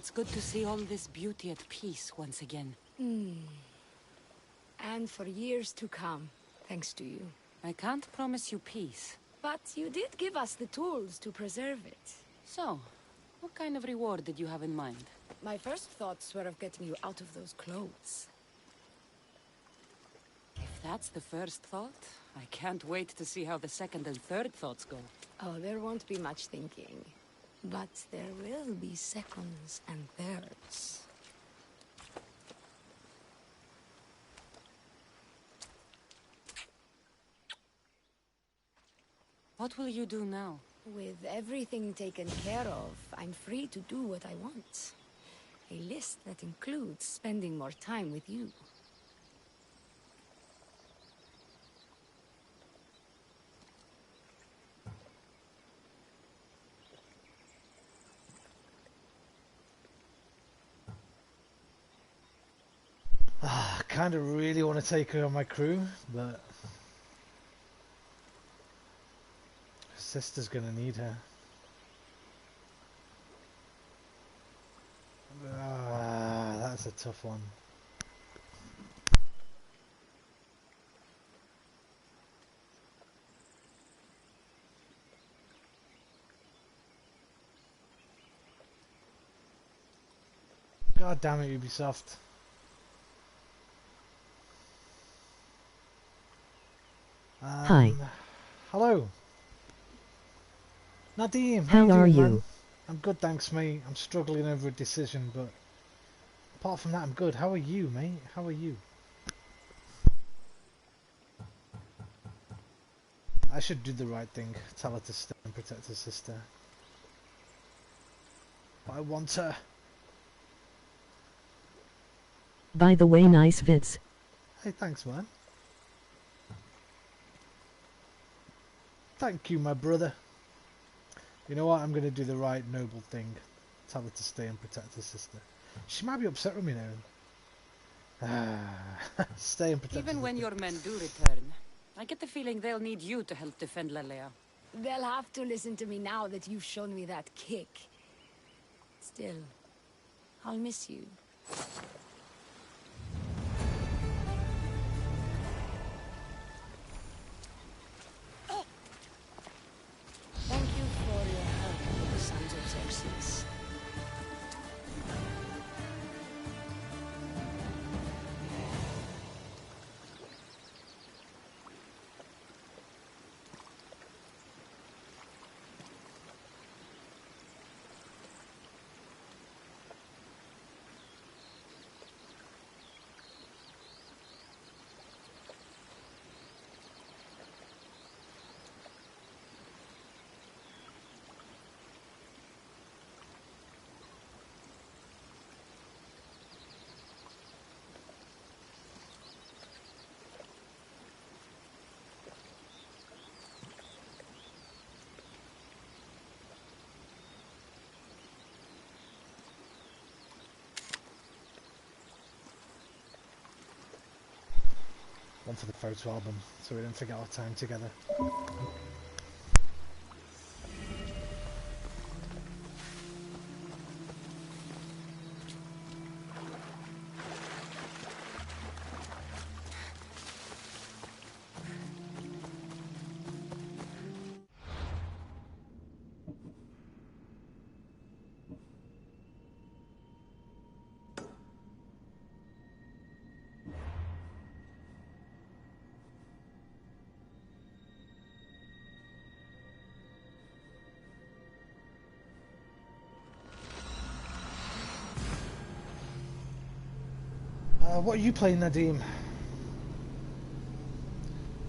It's good to see all this beauty at peace once again. And for years to come, thanks to you. I can't promise you peace. But you did give us the tools to preserve it. So, what kind of reward did you have in mind? My first thoughts were of getting you out of those clothes. If that's the first thought, I can't wait to see how the second and third thoughts go. Oh, there won't be much thinking. But there will be seconds and thirds. What will you do now? With everything taken care of, I'm free to do what I want. A list that includes spending more time with you. I kind of really want to take her on my crew, but her sister's gonna need her. That's a tough one. God damn it, Ubisoft. Hi. Hello. Nadim, How are doing, you? man? I'm good, thanks, mate. I'm struggling over a decision, but apart from that, I'm good. How are you, mate? How are you? I should do the right thing. Tell her to stay and protect her sister. But I want her. By the way, nice vids. Hey, thanks, man. Thank you, my brother. You know what? I'm going to do the right noble thing. Tell her to stay and protect her sister. She might be upset with me now. Stay and protect her Even when sister. your men do return, I get the feeling they'll need you to help defend Lalea. They'll have to listen to me now that you've shown me that kick. Still, I'll miss you. Thank you for your help with the Sons of Xerxes. One for the photo album, so we don't forget our time together. What are you playing, Nadim?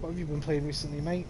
What have you been playing recently, mate?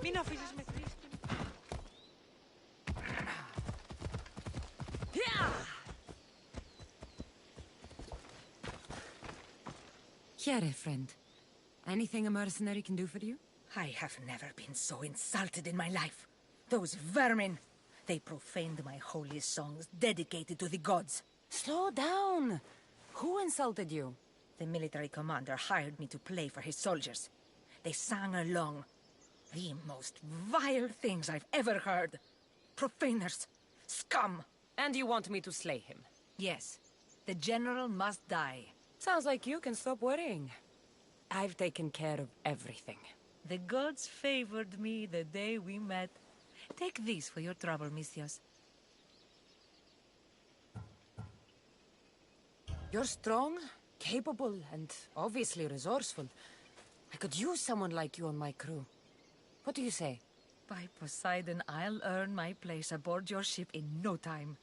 Μην αφήσεις με θρήσκει. Here, friend. Anything a mercenary can do for you? I have never been so insulted in my life. Those vermin! They profaned my holy songs dedicated to the gods. Slow down. Who insulted you? The military commander hired me to play for his soldiers. They sang along. The most vile things I've ever heard. Profaners. Scum. And you want me to slay him? Yes. The general must die. Sounds like you can stop worrying. I've taken care of everything. The gods favored me the day we met. Take this for your trouble, Misios. You're strong, capable, and obviously resourceful. I could use someone like you on my crew. What do you say? By Poseidon, I'll earn my place aboard your ship in no time.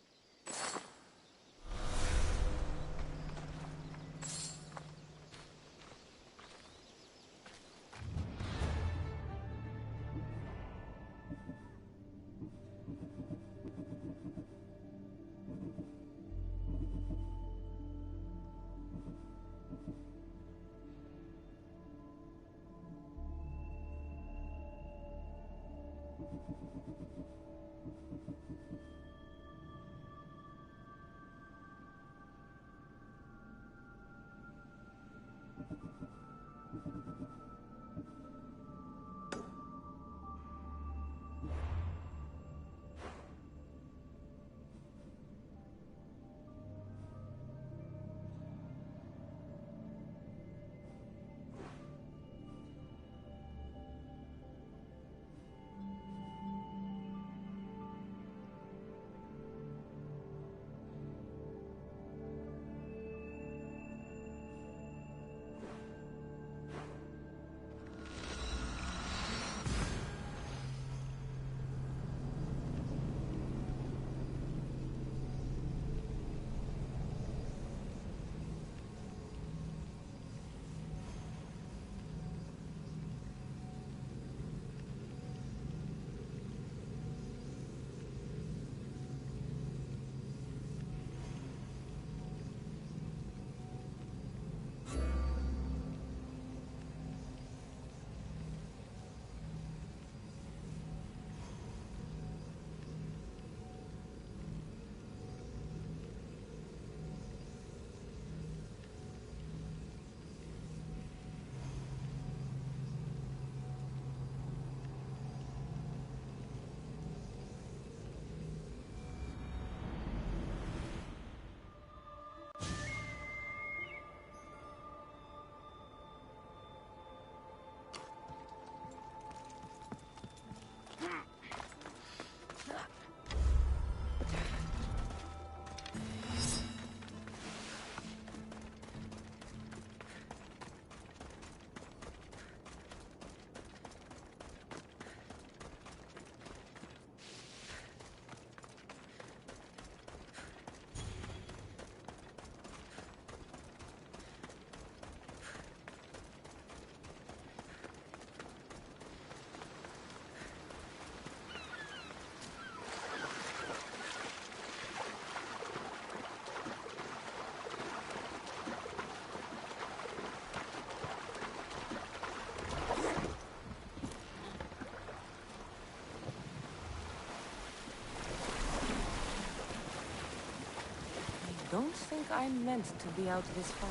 Don't think I'm meant to be out this far.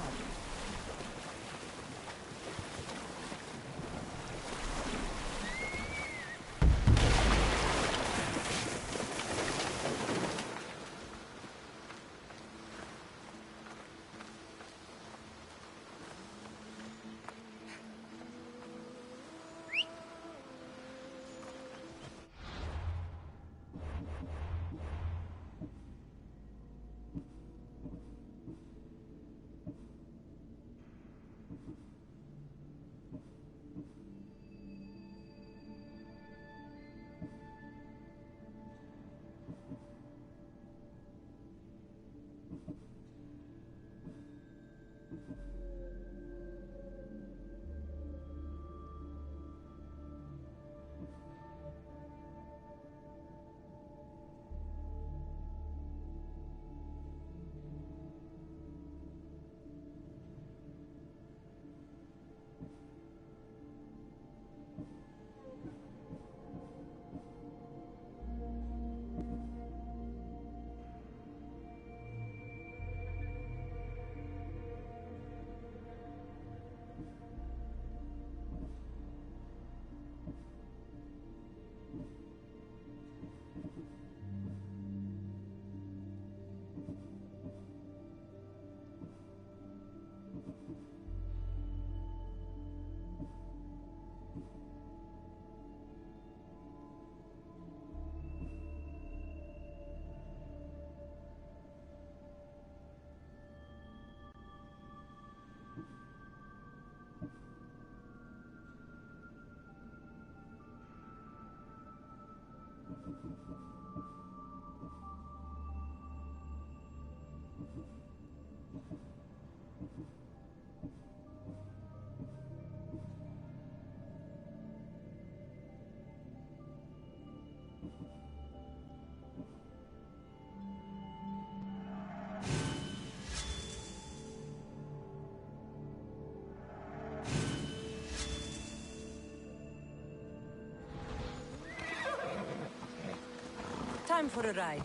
Time for a ride.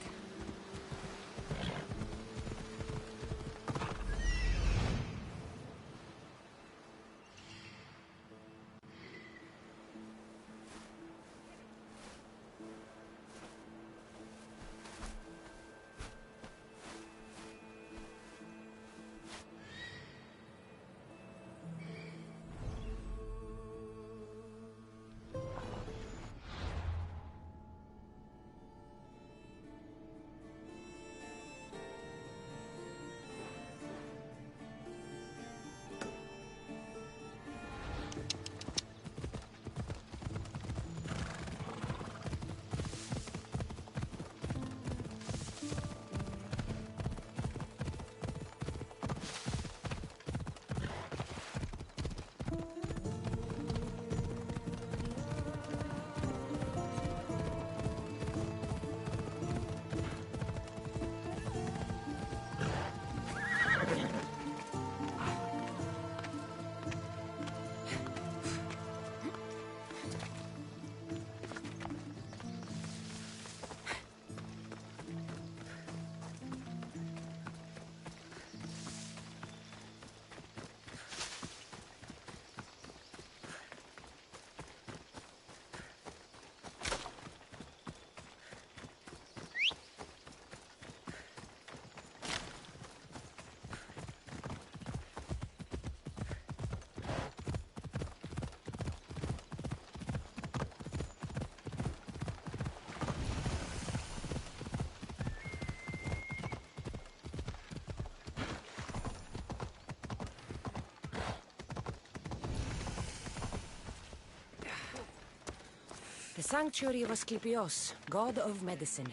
The sanctuary of Asclepios, god of medicine.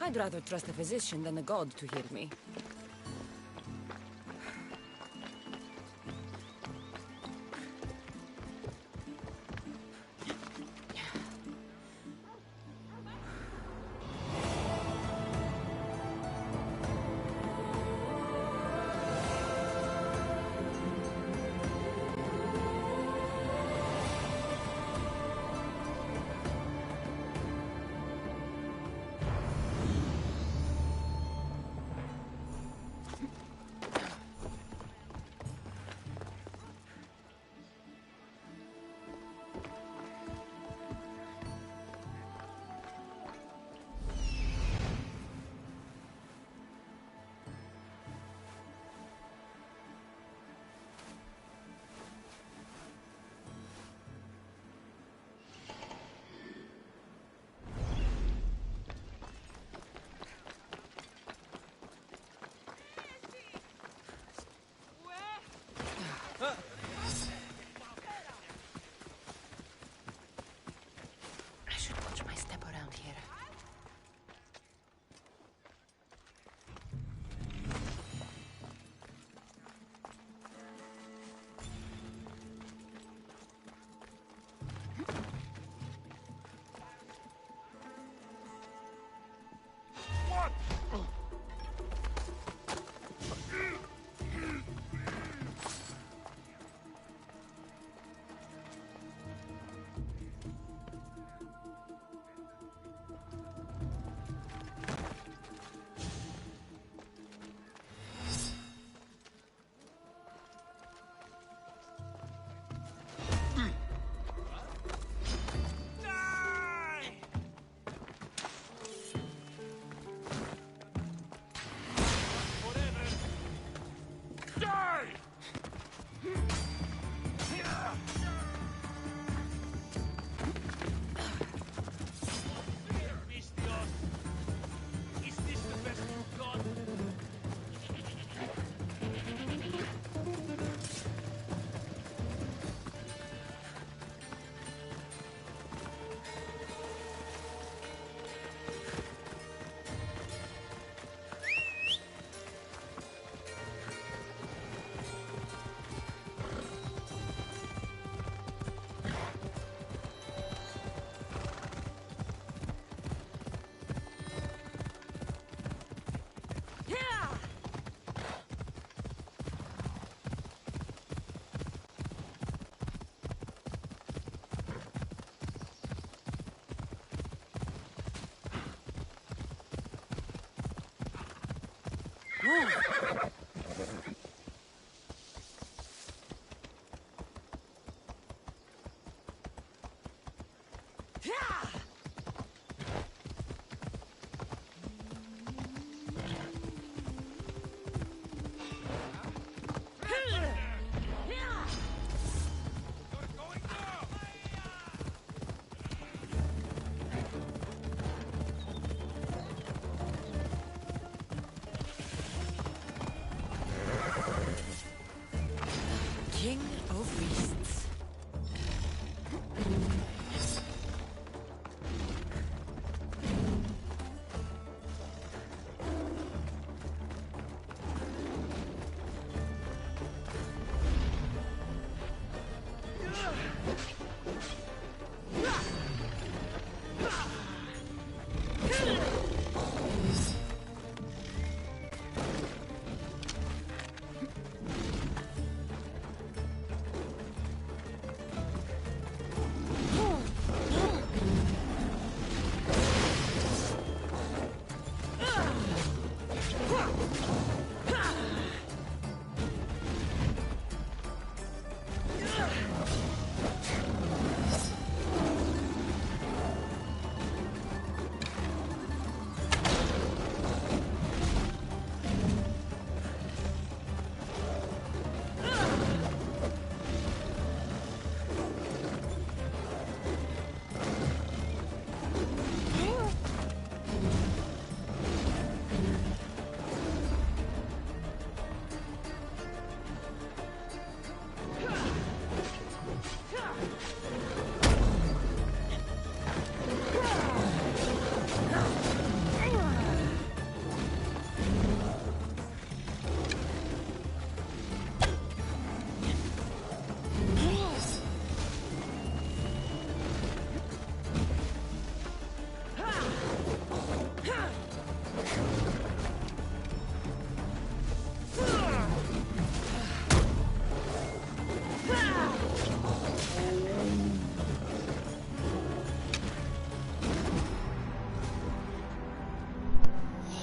I'd rather trust a physician than a god to heal me. King of beasts.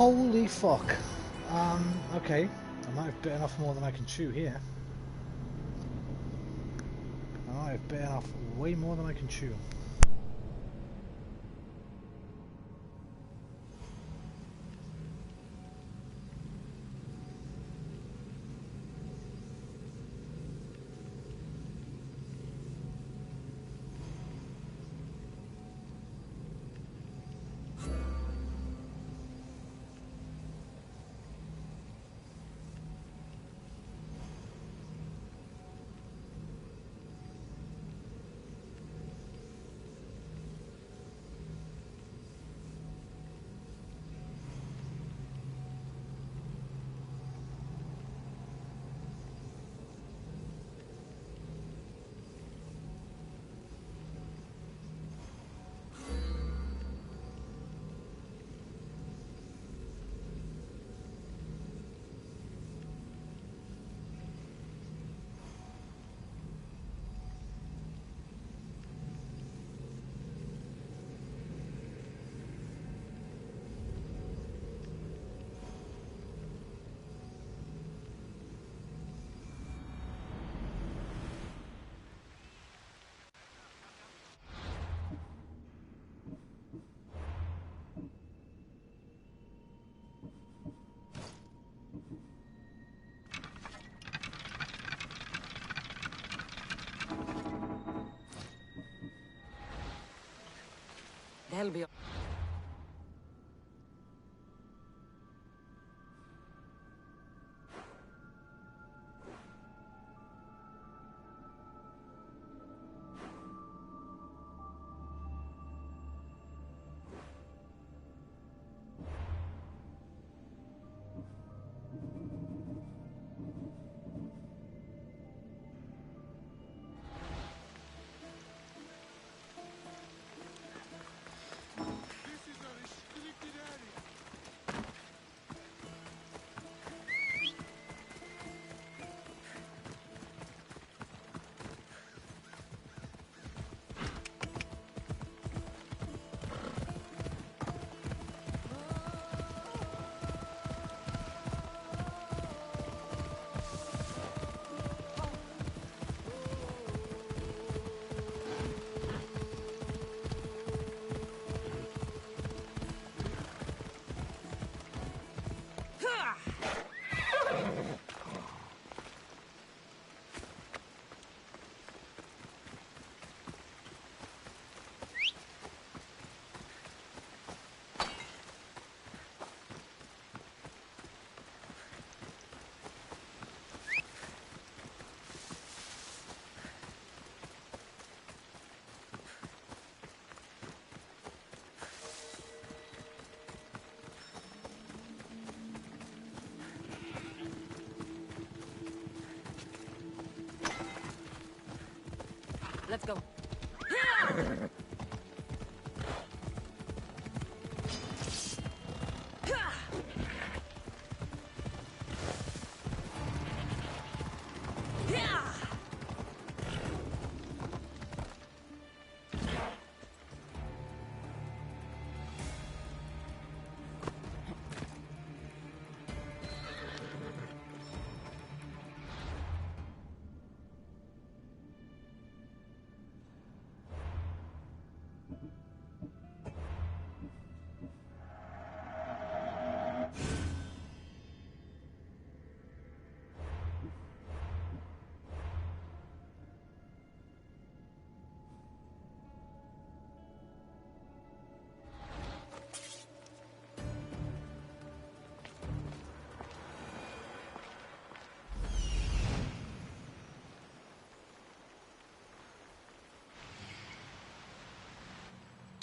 Holy fuck. Okay. I might have bitten off more than I can chew here. I might have bitten off way more than I can chew. They'll be... Let's go.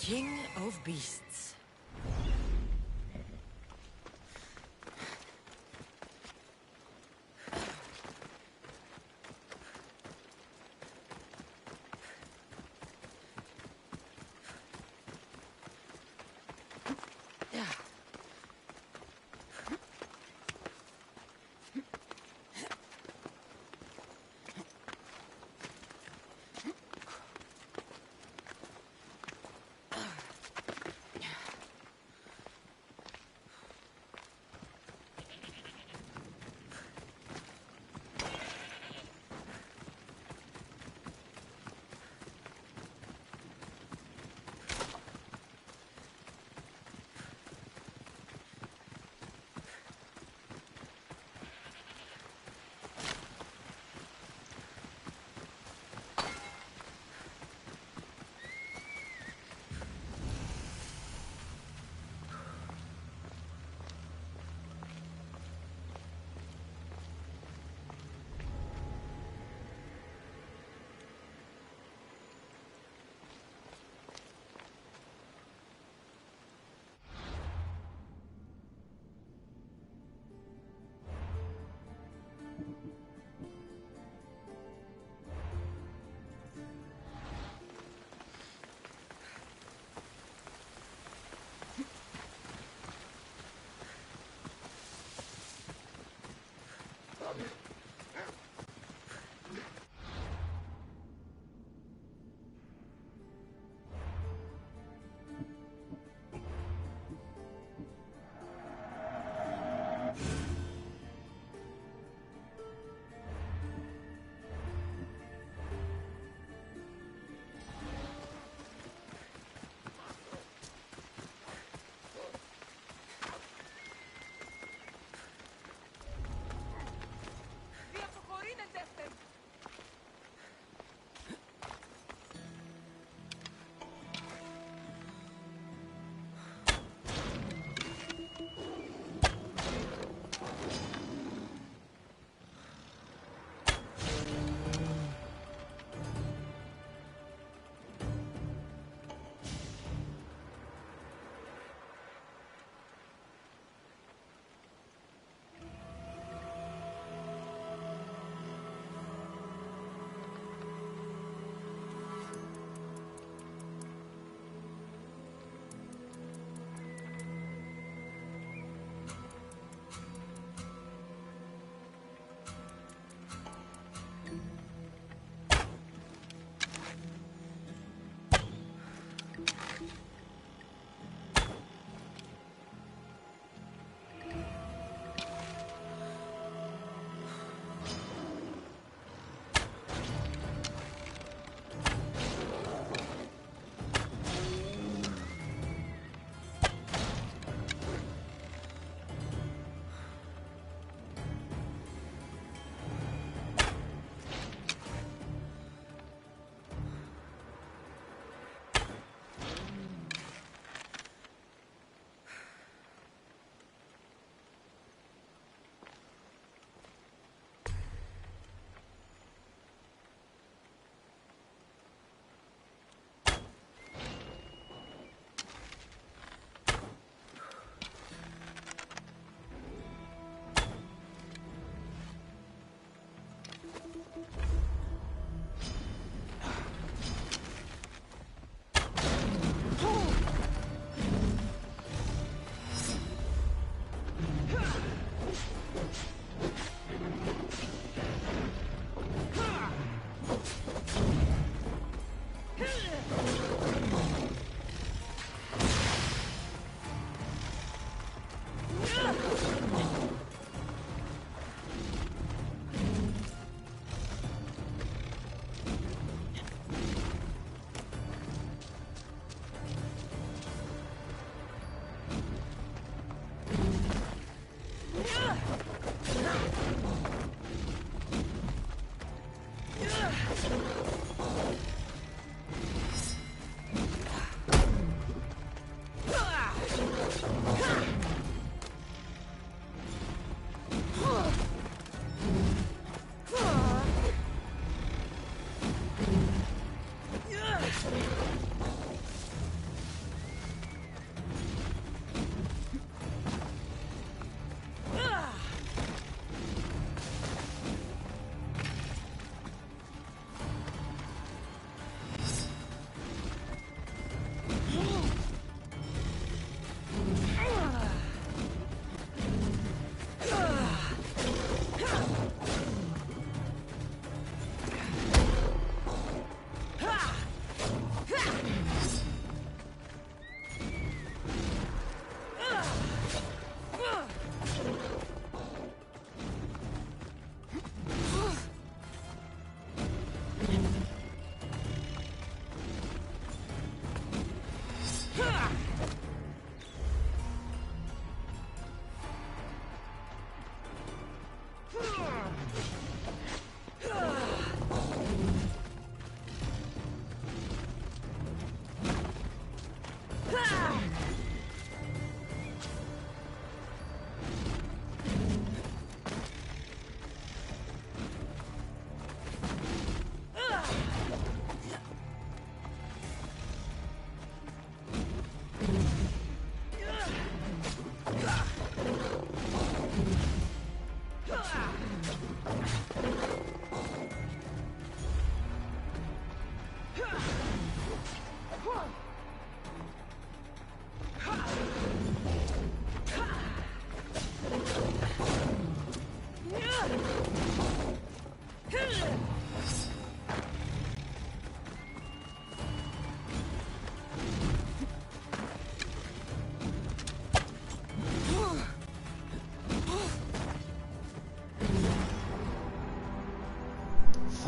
King of Beasts.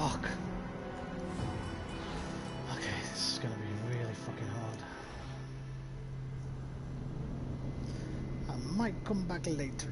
Fuck. Okay, this is gonna be really fucking hard. I might come back later.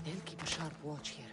They'll keep a sharp watch here.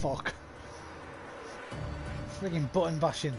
Fuck. Friggin' button bashing.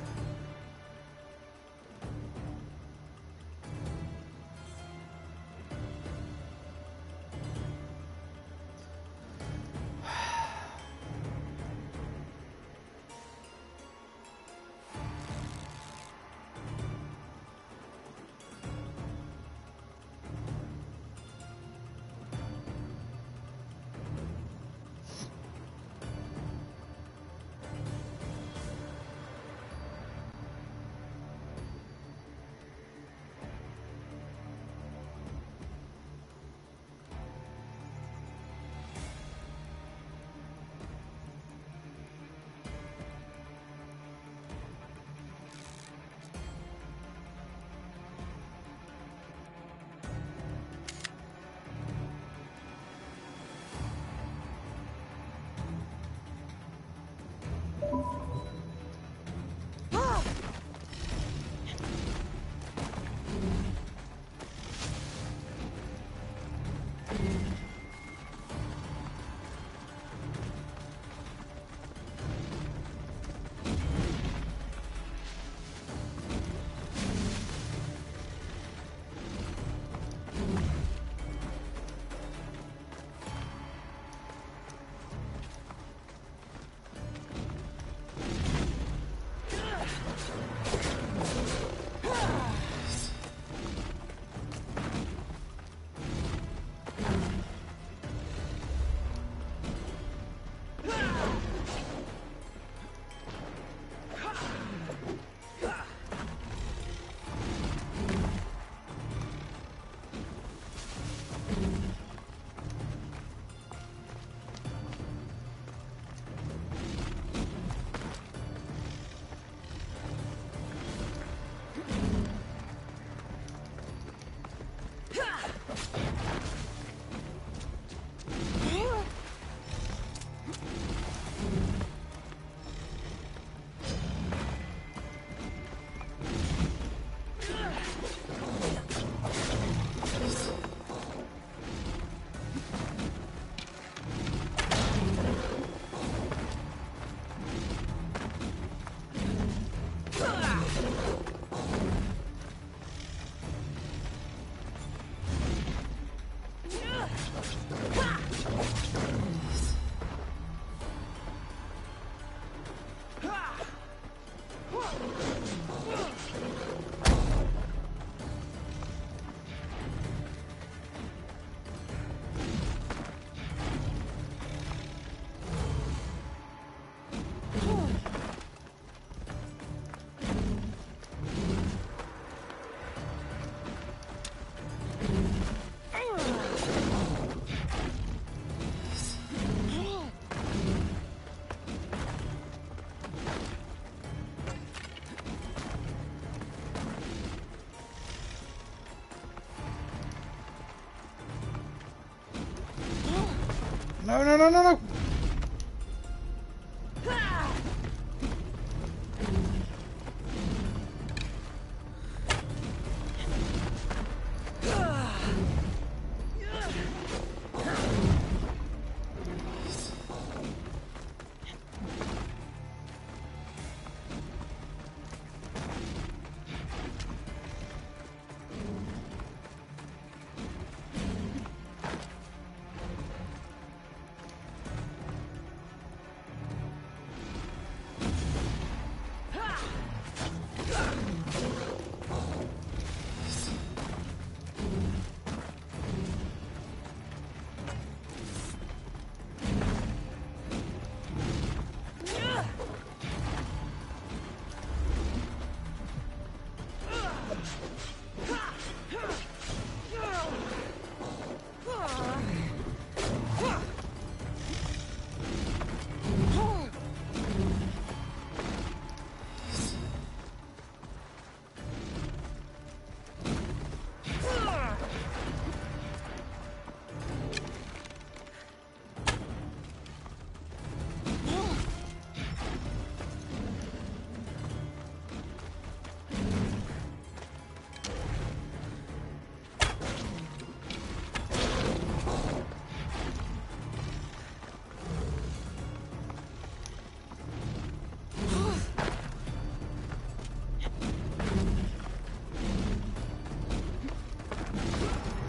No, no, no, no, no!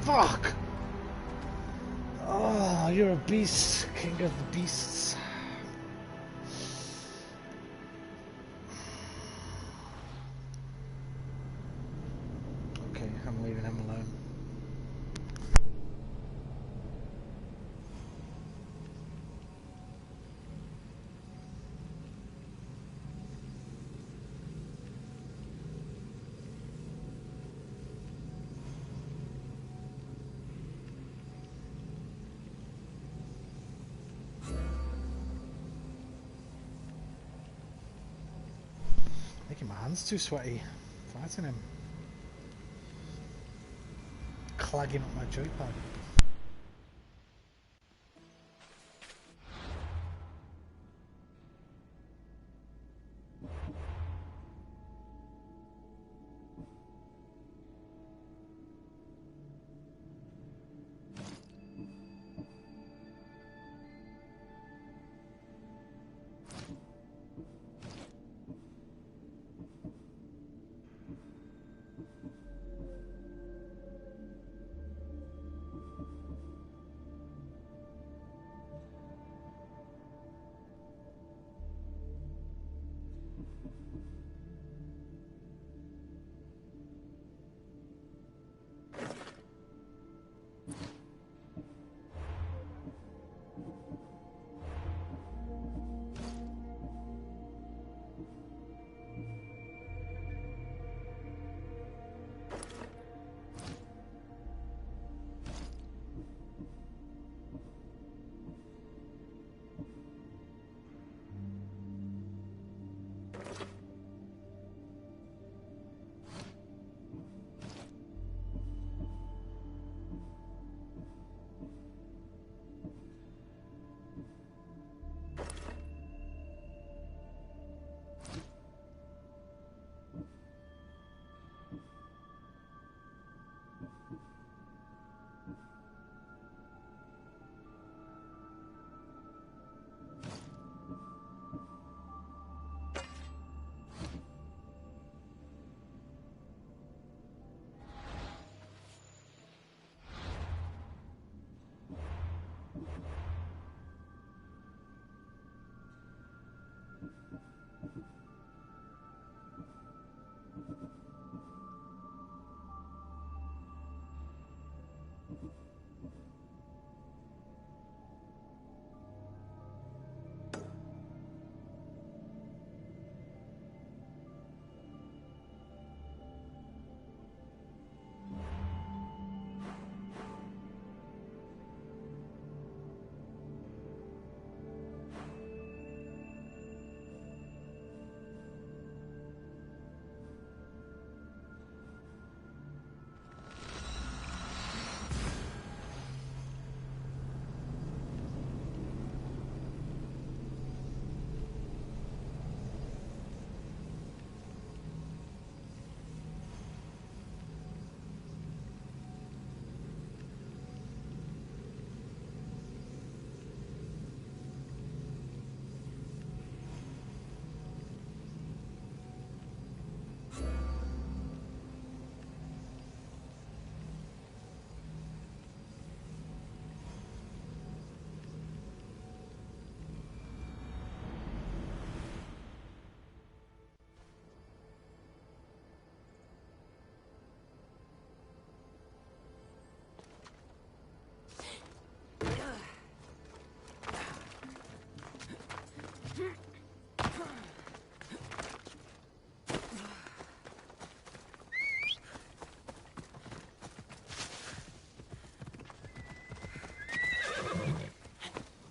Fuck! Oh, you're a beast, king of the beasts. Okay, I'm leaving him alone. Making my hands too sweaty fighting him. Clagging up my joypad.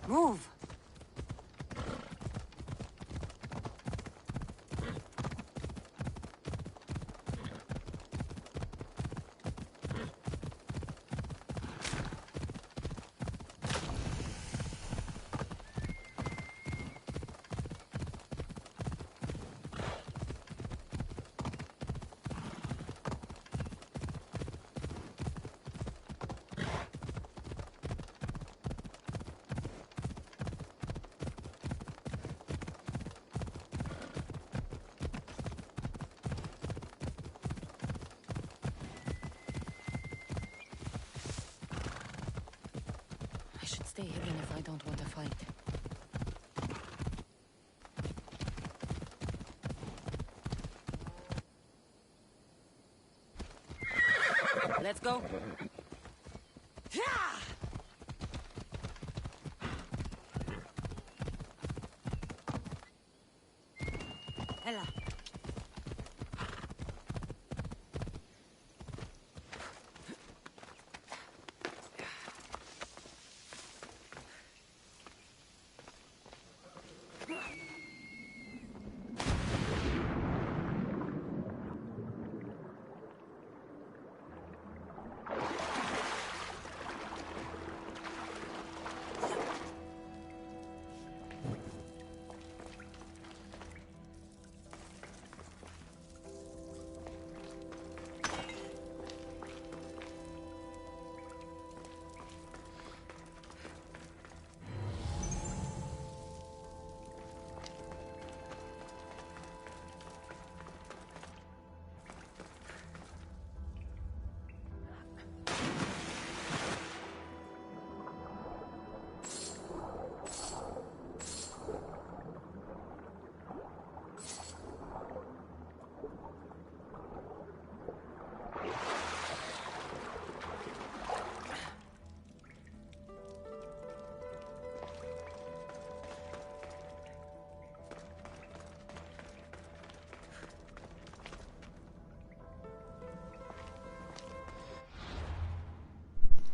Move! I should stay hidden if I don't want to fight. Let's go. Ella.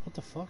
What the fuck?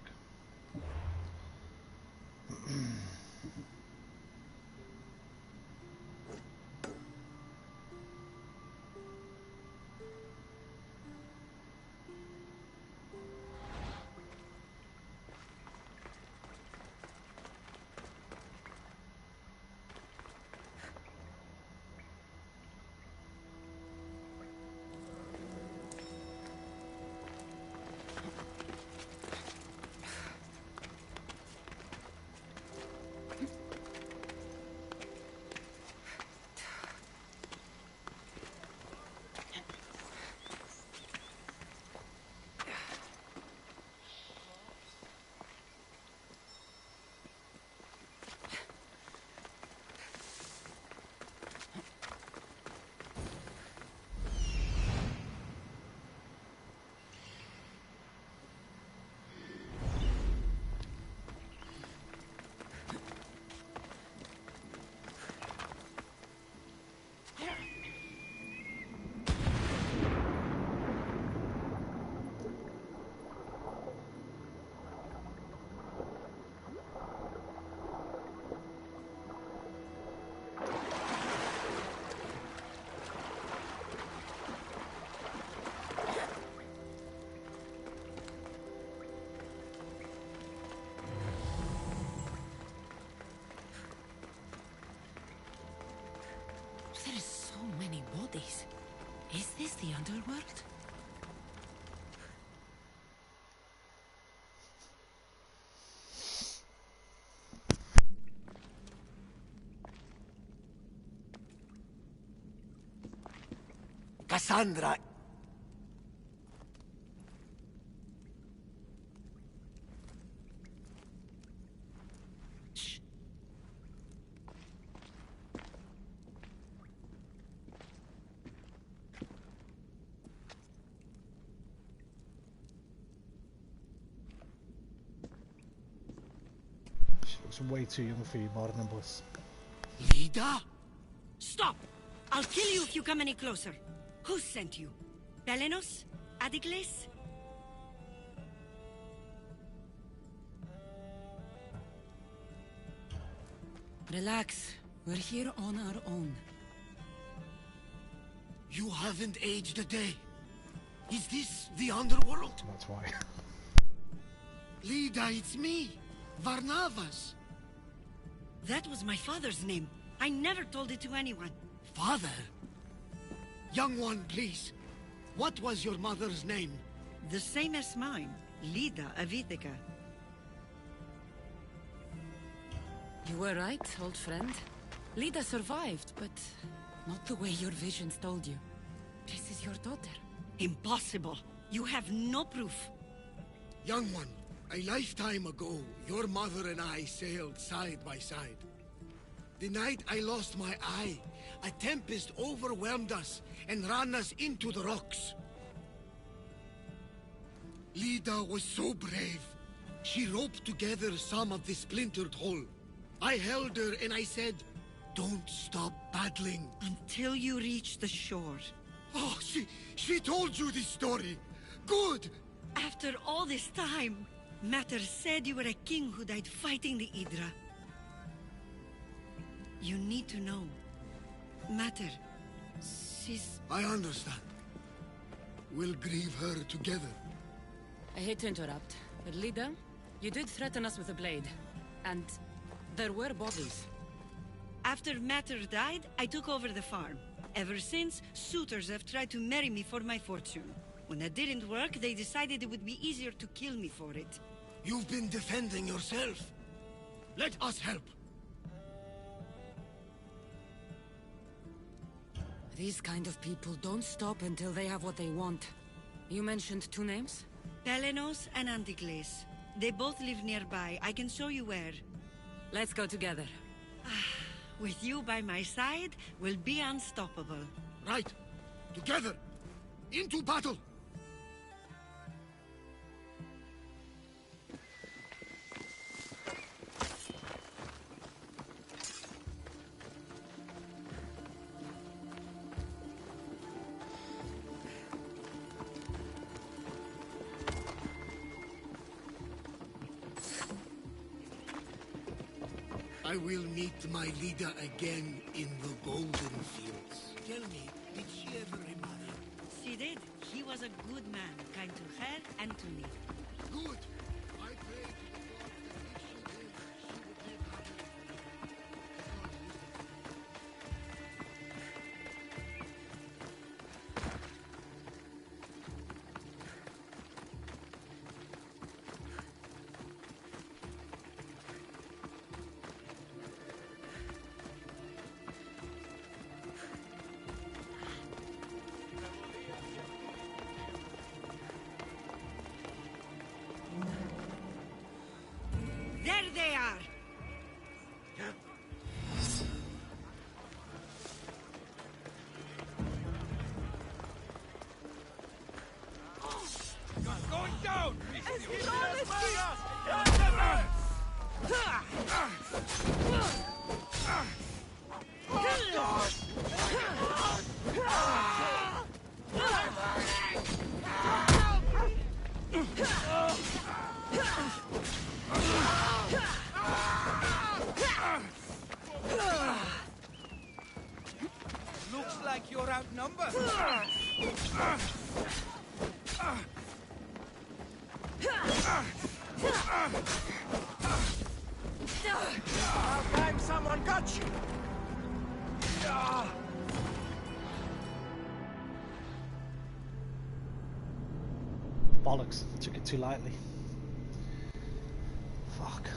There are so many bodies. Is this the underworld? Kassandra! She looks way too young for you, Barnabas. Lida? Stop! I'll kill you if you come any closer. Who sent you? Belenos? HUDless? Relax. We're here on our own. You haven't aged a day. Is this the underworld? That's why. Lida, it's me, Varnavas. That was my father's name. I never told it to anyone. Father? Young one, please. What was your mother's name? The same as mine, Lida of Ithaca. You were right, old friend. Lida survived, but not the way your visions told you. This is your daughter. Impossible. You have no proof. Young one, a lifetime ago, your mother and I sailed side by side. The night I lost my eye, a tempest overwhelmed us and ran us into the rocks. Lida was so brave. She roped together some of the splintered hull. I held her and I said, "Don't stop battling." Until you reach the shore. Oh, she told you this story. Good. After all this time, Matter said you were a king who died fighting the Hydra. You need to know. Matter, she's... I understand. We'll grieve her together. I hate to interrupt, but Lida, you did threaten us with a blade. And there were bodies. After Matter died, I took over the farm. Ever since, suitors have tried to marry me for my fortune. When that didn't work, they decided it would be easier to kill me for it. You've been defending yourself. Let us help. These kind of people don't stop until they have what they want. You mentioned two names? Pelenos and Anticles. They both live nearby. I can show you where. Let's go together. With you by my side, we'll be unstoppable. Right. Together. Into battle. I will meet my leader again in the Golden Fields. Tell me, did she ever remarry? She did. He was a good man, kind to her and to me. Good. I pray to the gods that if she lived, she would live happily. There they are! Going down! Looks like you're outnumbered. About time someone got you. Bollocks. Took it too lightly. Fuck.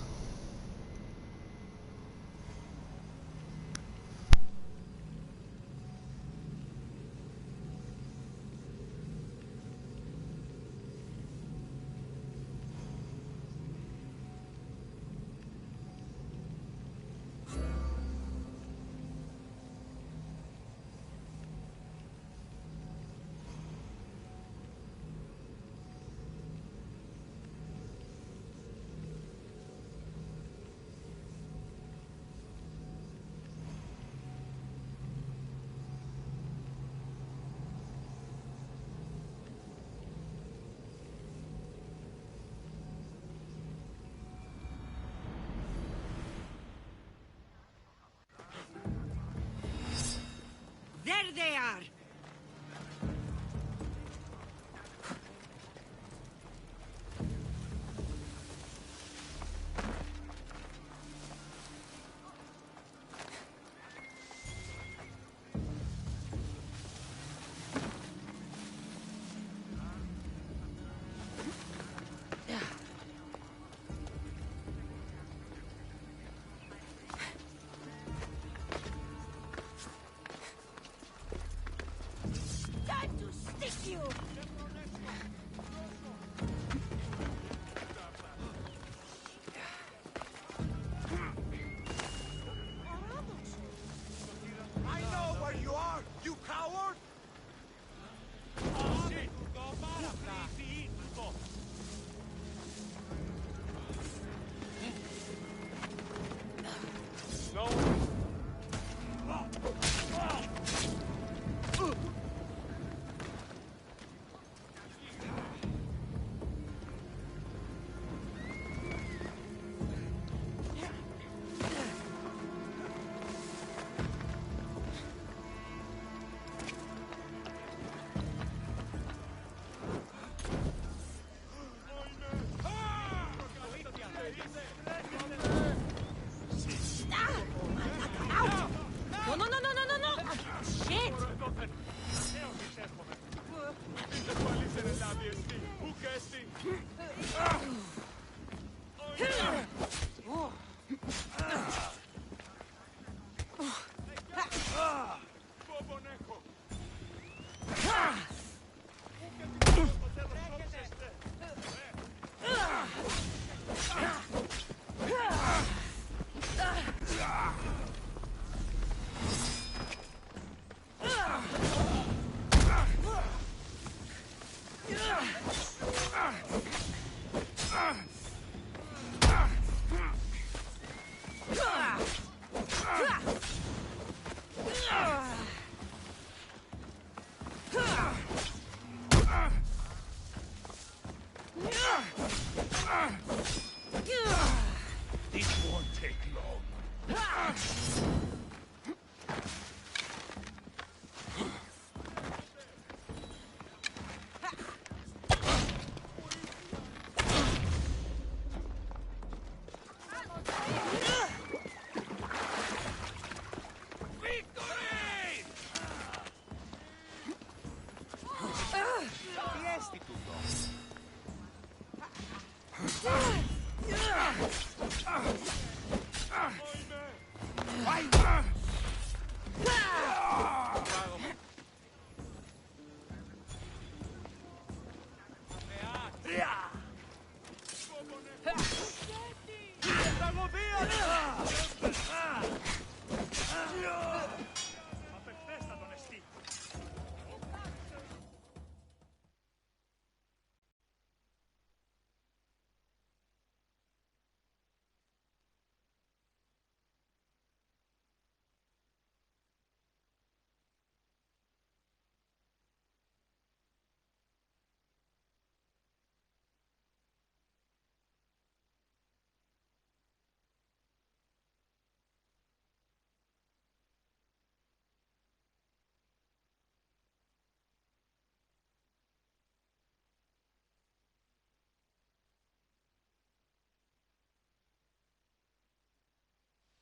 take long.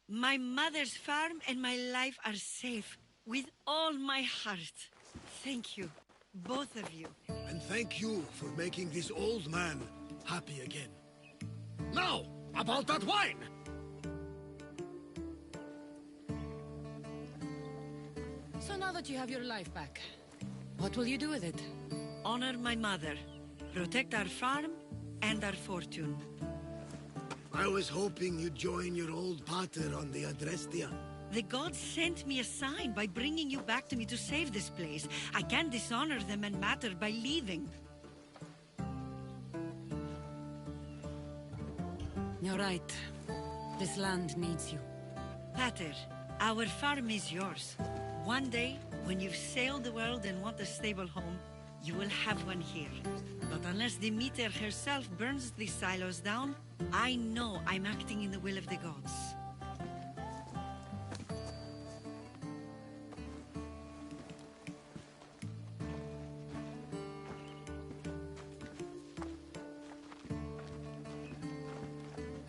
My mother's farm and my life are safe. With all my heart. Thank you, both of you. And thank you for making this old man happy again. Now, about that wine! So now that you have your life back, what will you do with it? Honor my mother. Protect our farm and our fortune. I was hoping you'd join your old pater on the Adrestia. The gods sent me a sign by bringing you back to me to save this place. I can't dishonor them and Mater by leaving. You're right. This land needs you. Pater, our farm is yours. One day, when you've sailed the world and want a stable home, you will have one here. But unless Demeter herself burns these silos down, I know I'm acting in the will of the gods.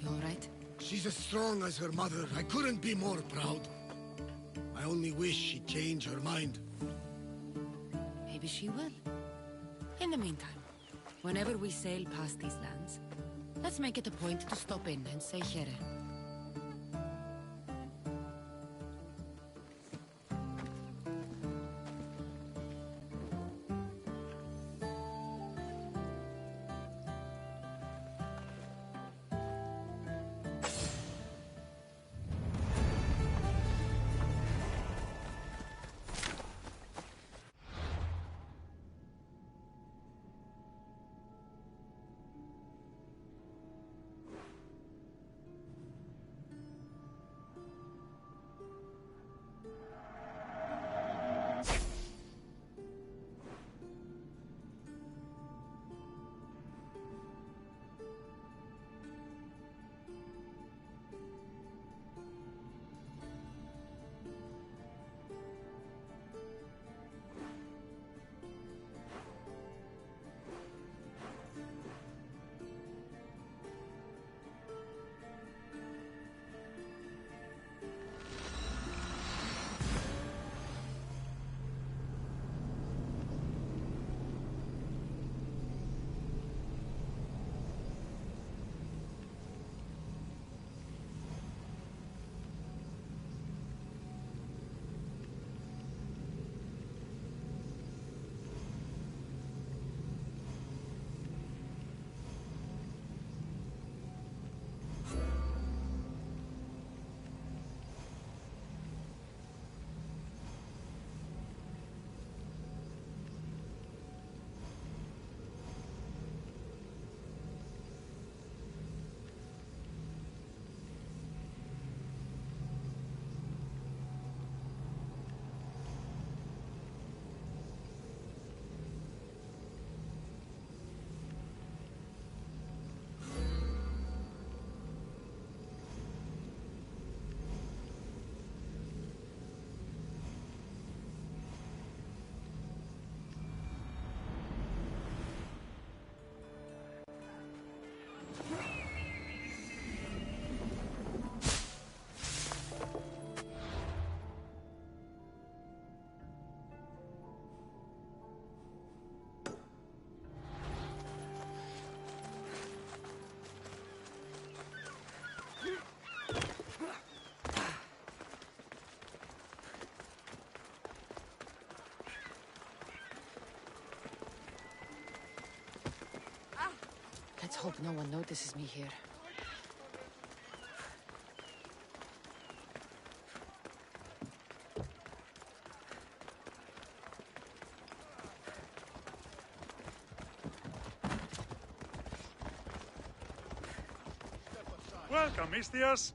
You all right? She's as strong as her mother. I couldn't be more proud. I only wish she'd change her mind. Maybe she will. In the meantime, whenever we sail past these lands, let's make it a point to stop in and say here. Let's hope no one notices me here. Welcome, Mistias.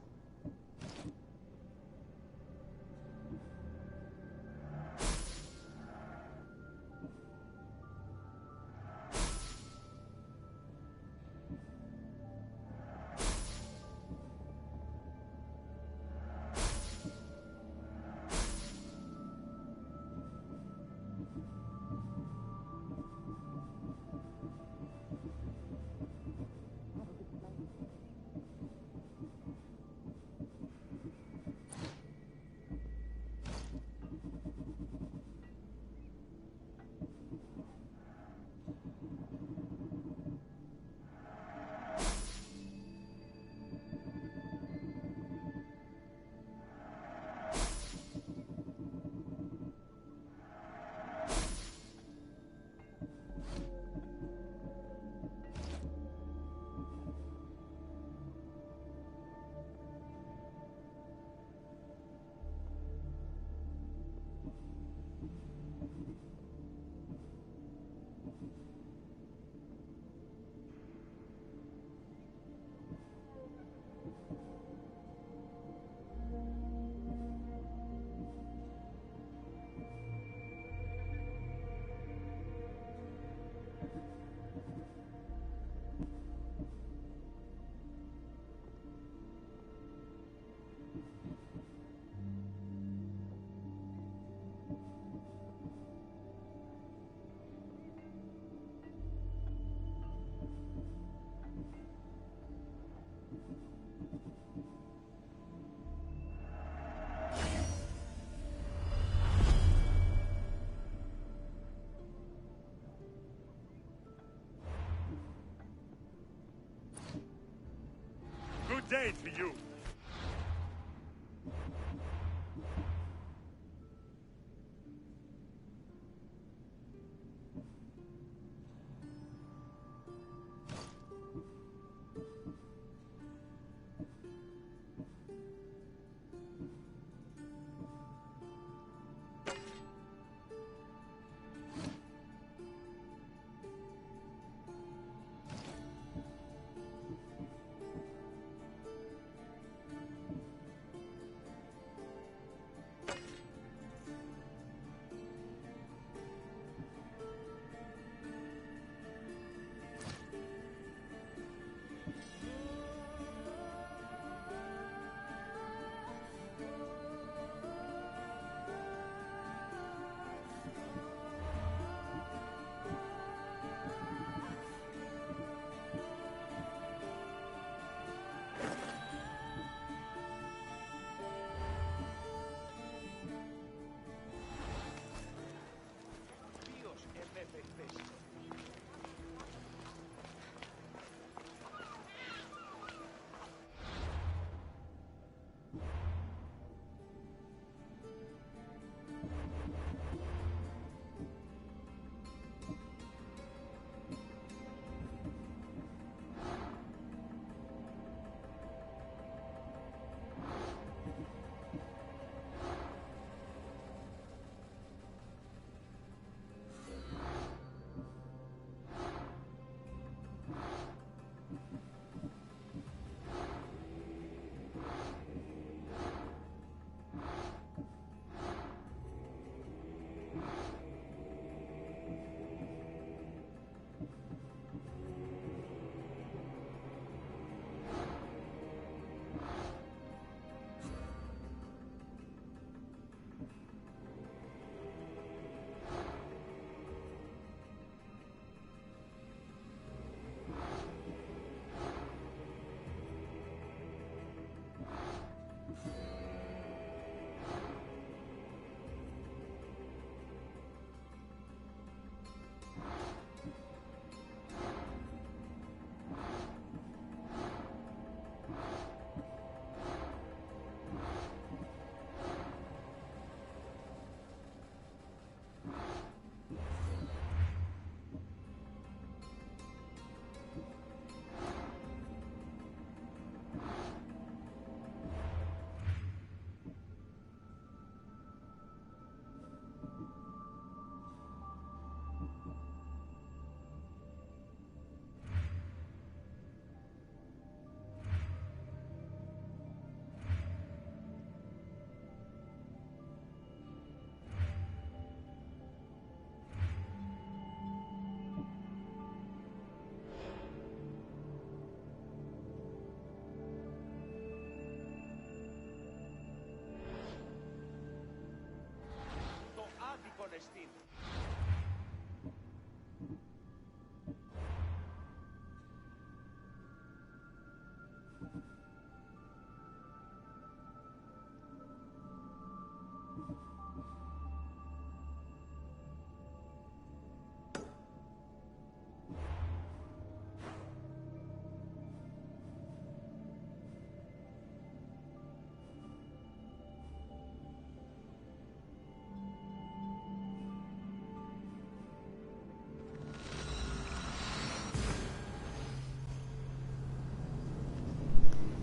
Good day to you.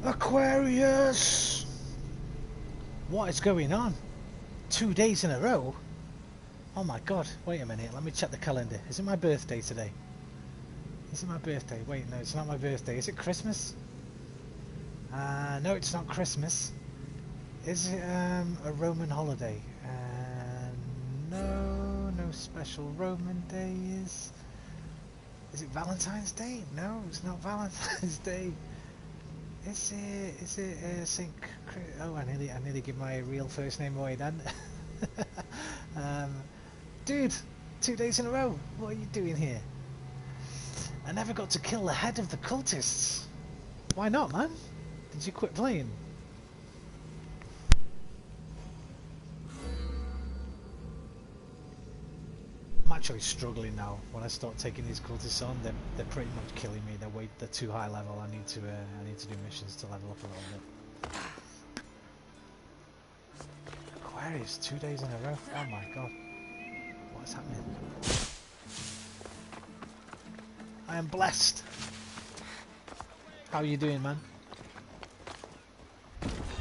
Aquarius! What is going on? 2 days in a row? Oh my god, wait a minute, let me check the calendar. Is it my birthday today? Is it my birthday? Wait, no, it's not my birthday. Is it Christmas? No, it's not Christmas. Is it a Roman holiday? No, no special Roman day is... Is it Valentine's Day? No, it's not Valentine's Day. Is it Saint... Oh, I nearly give my real first name away then. Dude, 2 days in a row. What are you doing here? I never got to kill the head of the cultists. Why not, man? Did you quit playing? I'm actually struggling now. When I start taking these cultists on, they're pretty much killing me. They're too high level. I need to do missions to level up a little bit. Aquarius, 2 days in a row. Oh my god, what is happening? I am blessed. How are you doing, man?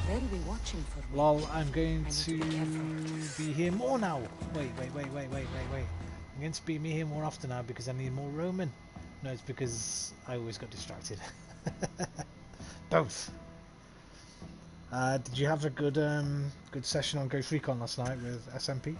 They'll be watching for me. Lol, I'm going to be here more now. Wait. I'm going to be here more often now because I need more Roman. No, it's because I always got distracted. Both. Did you have a good session on Ghost Recon last night with SMP?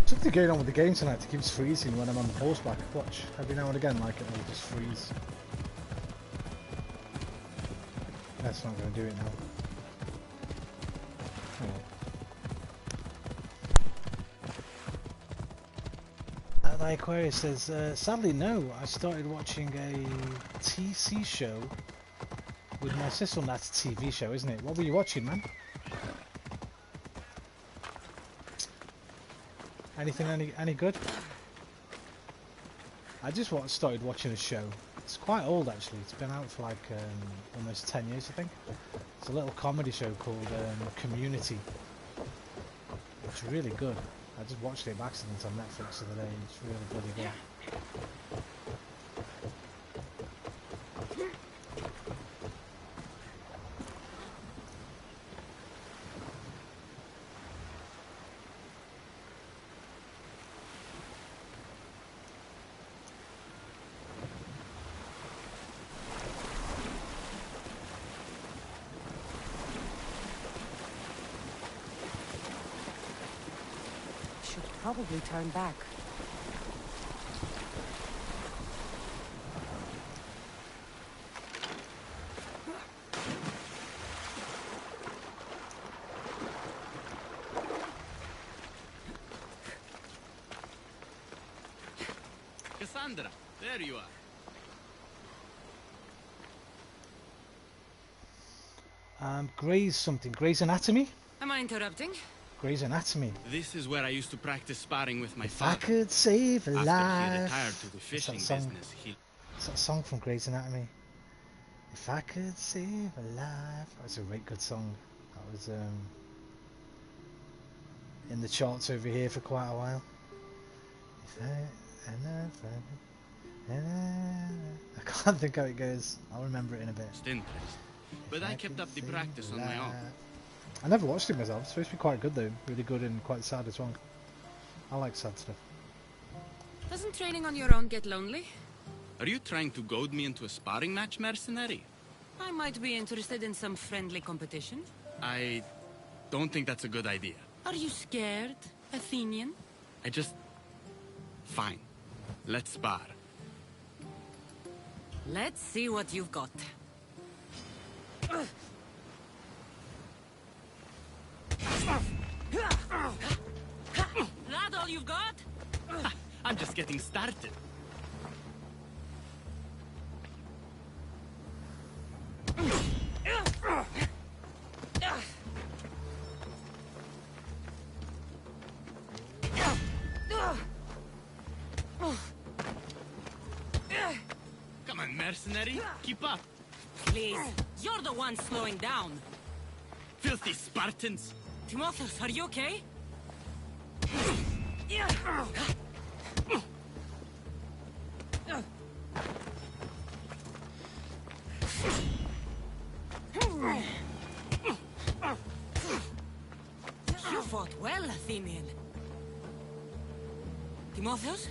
Something going on with the game tonight. It keeps freezing when I'm on horseback. Watch, every now and again, like it will just freeze. That's not going to do it now. Oh. The Aquarius says, sadly no, I started watching a TC show with my sister. That's a TV show, isn't it? What were you watching, man? Anything any good? I just started watching a show. It's quite old actually. It's been out for like almost 10 years, I think. It's a little comedy show called Community. It's really good. I just watched it by accident on Netflix the other day. It's really bloody good. Probably turn back. Kassandra, there you are. Grey's Anatomy? Am I interrupting? Grey's Anatomy. This is where I used to practice sparring with my If father. I could save a life. After he retired to the fishing business, It's that song from Grey's Anatomy. If I could save a life. That's a really good song. That was in the charts over here for quite a while. I can't think how it goes. I'll remember it in a bit. But I kept up the practice on my own. I never watched it myself. It's supposed to be quite good though. Really good and quite sad as well. I like sad stuff. Doesn't training on your own get lonely? Are you trying to goad me into a sparring match, mercenary? I might be interested in some friendly competition. I don't think that's a good idea. Are you scared, Athenian? Fine. Let's spar. Let's see what you've got. That all you've got? I'm just getting started. Come on, mercenary. Keep up. Please, you're the one slowing down. Filthy Spartans. Timotheus, are you okay? You fought well, Athenian. Timotheus?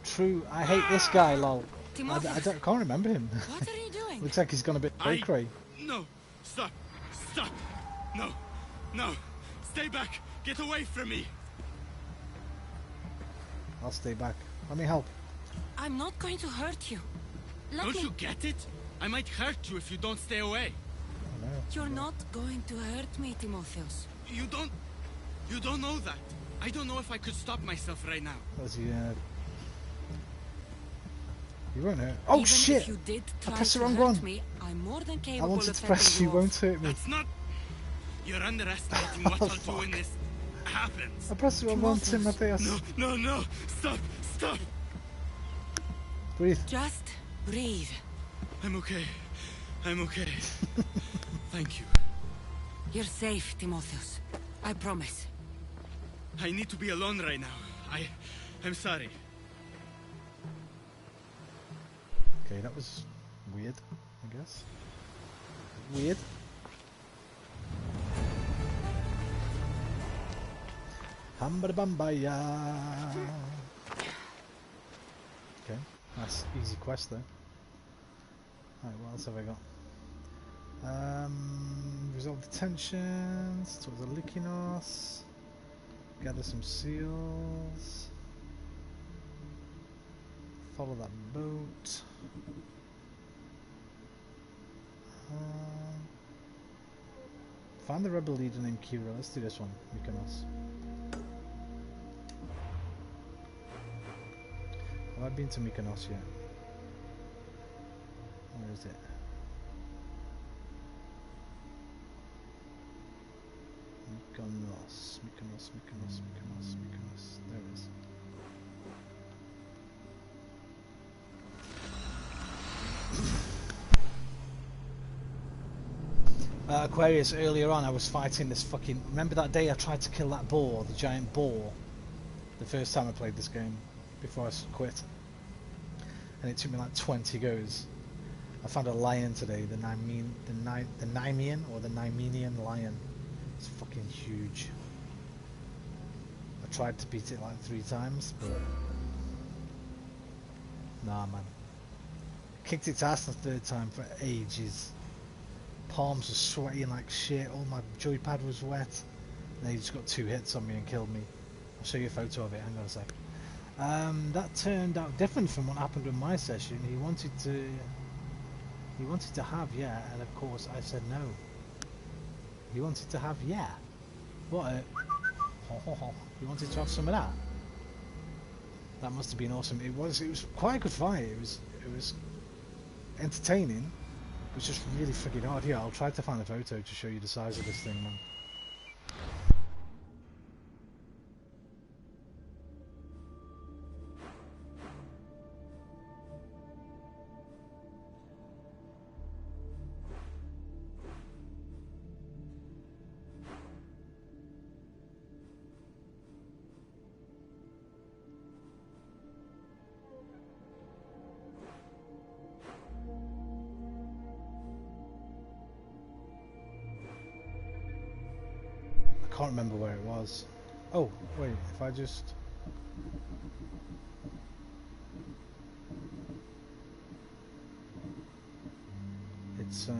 True. I hate this guy, lol. Timotheus. Can't remember him. What are you doing? Looks like he's gone a bit cray-cray. No. Stop. Stop. No. No. Stay back. Get away from me. I'll stay back. Let me help. I'm not going to hurt you. Don't you get it? I might hurt you if you don't stay away. I know. You're not going to hurt me, Timotheus. You don't know that. I don't know if I could stop myself right now. You won't hurt. Oh, Even shit! If you did I try pressed the to wrong hurt one. Me, I'm more than I capable wanted of to press fending you off. won't hurt me. That's not... You're underestimating what I'll do when this happens. I pressed the wrong one, Timotheus. No. Stop. Stop. Breathe. Just breathe. I'm okay. Thank you. You're safe, Timotheus. I promise. I need to be alone right now. I'm sorry. Okay, that was weird, I guess. Weird. Hambadabambaya. Okay, nice, easy quest though. Alright, what else have I got? Resolve the tensions towards the Lykinos. Gather some seals. Follow that boat. Find the rebel leader named Kira. Let's do this one, Mykonos. Have I been to Mykonos yet? Where is it? Mykonos. There it is. Aquarius, earlier on I was fighting this fucking... Remember that day I tried to kill that boar, the giant boar? The first time I played this game, before I quit. And it took me like 20 goes. I found a lion today, the Nemean or the Nemean lion. It's fucking huge. I tried to beat it like 3 times, but... Nah, man. Kicked its ass the 3rd time for ages. Palms were sweating like shit, all my joypad was wet. And he just got 2 hits on me and killed me. I'll show you a photo of it, hang on a sec. That turned out different from what happened in my session. He wanted to have yeah, and of course I said no. He wanted to have yeah. What a... He wanted to have some of that. That must have been awesome. It was quite a good fight. It was entertaining. It was just really freaking hard. Yeah, I'll try to find a photo to show you the size of this thing, man. I can't remember where it was. Oh, wait, if I just... It's, oh,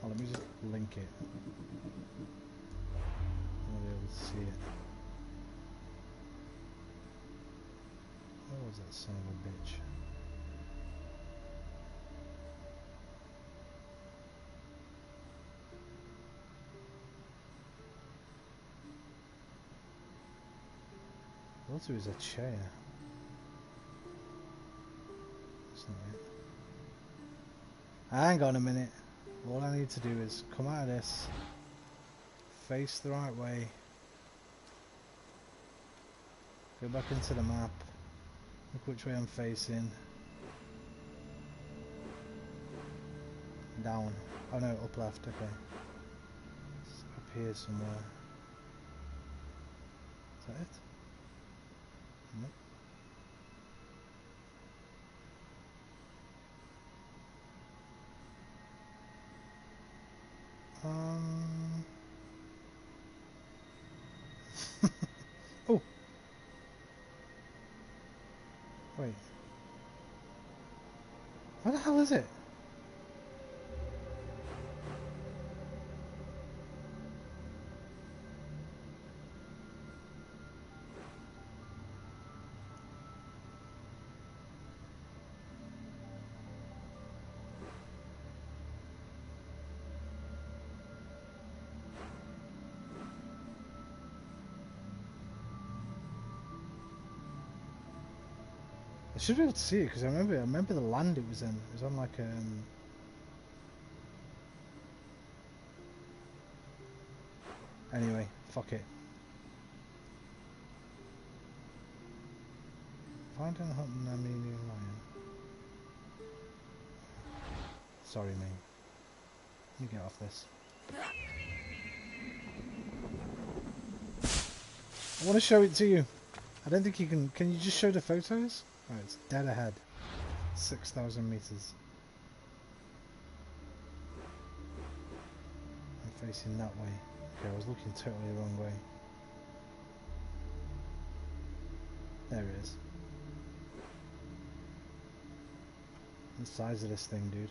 let me just link it. I'll be able to see it. Where was that son of a bitch? thought it was a chair. That's not it. Hang on a minute. All I need to do is come out of this, face the right way, go back into the map, look which way I'm facing, down, oh no, up left, okay, it's up here somewhere, is that it? Nope. Oh! Wait. Where the hell is it? I should be able to see it because I remember the land it was in. It was on like Anyway, fuck it. Find and hunt an Armenian lion. Sorry, mate. Let me get off this. I want to show it to you. I don't think you can. Can you just show the photos? Right, it's dead ahead. 6,000 meters. I'm facing that way. Okay, I was looking totally the wrong way. There it is. The size of this thing, dude.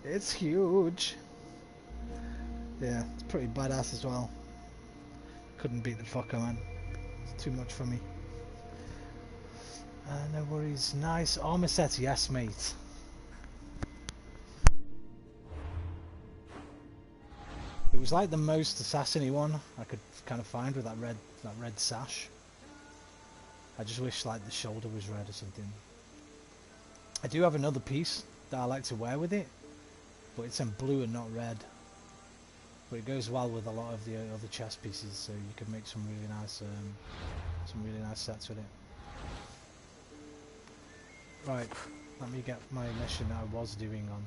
It's huge. Yeah, it's pretty badass as well. Couldn't beat the fucker, man. It's too much for me. No worries. Nice armor set, yes, mate. It was like the most assassin-y one I could kind of find with that red sash. I just wish like the shoulder was red or something. I do have another piece that I like to wear with it, but it's in blue and not red. But it goes well with a lot of the other chest pieces, so you can make some really nice sets with it. Right, let me get my mission that I was doing on.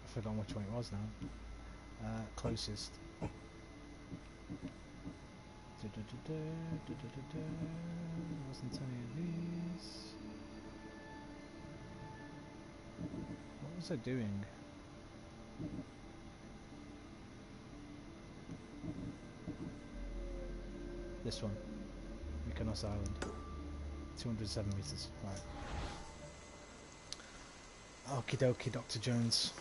I've forgotten which one it was now. Closest. Wasn't any of these. What was I doing? This one. Mykonos Island. 207 meters. Right. Okie dokie, Dr. Jones.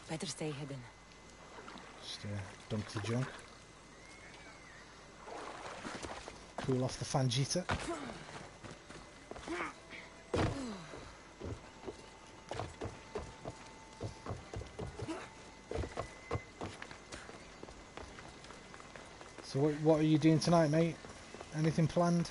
Better stay hidden. Just dunk the junk. Cool off the Fangita. So what are you doing tonight, mate? Anything planned?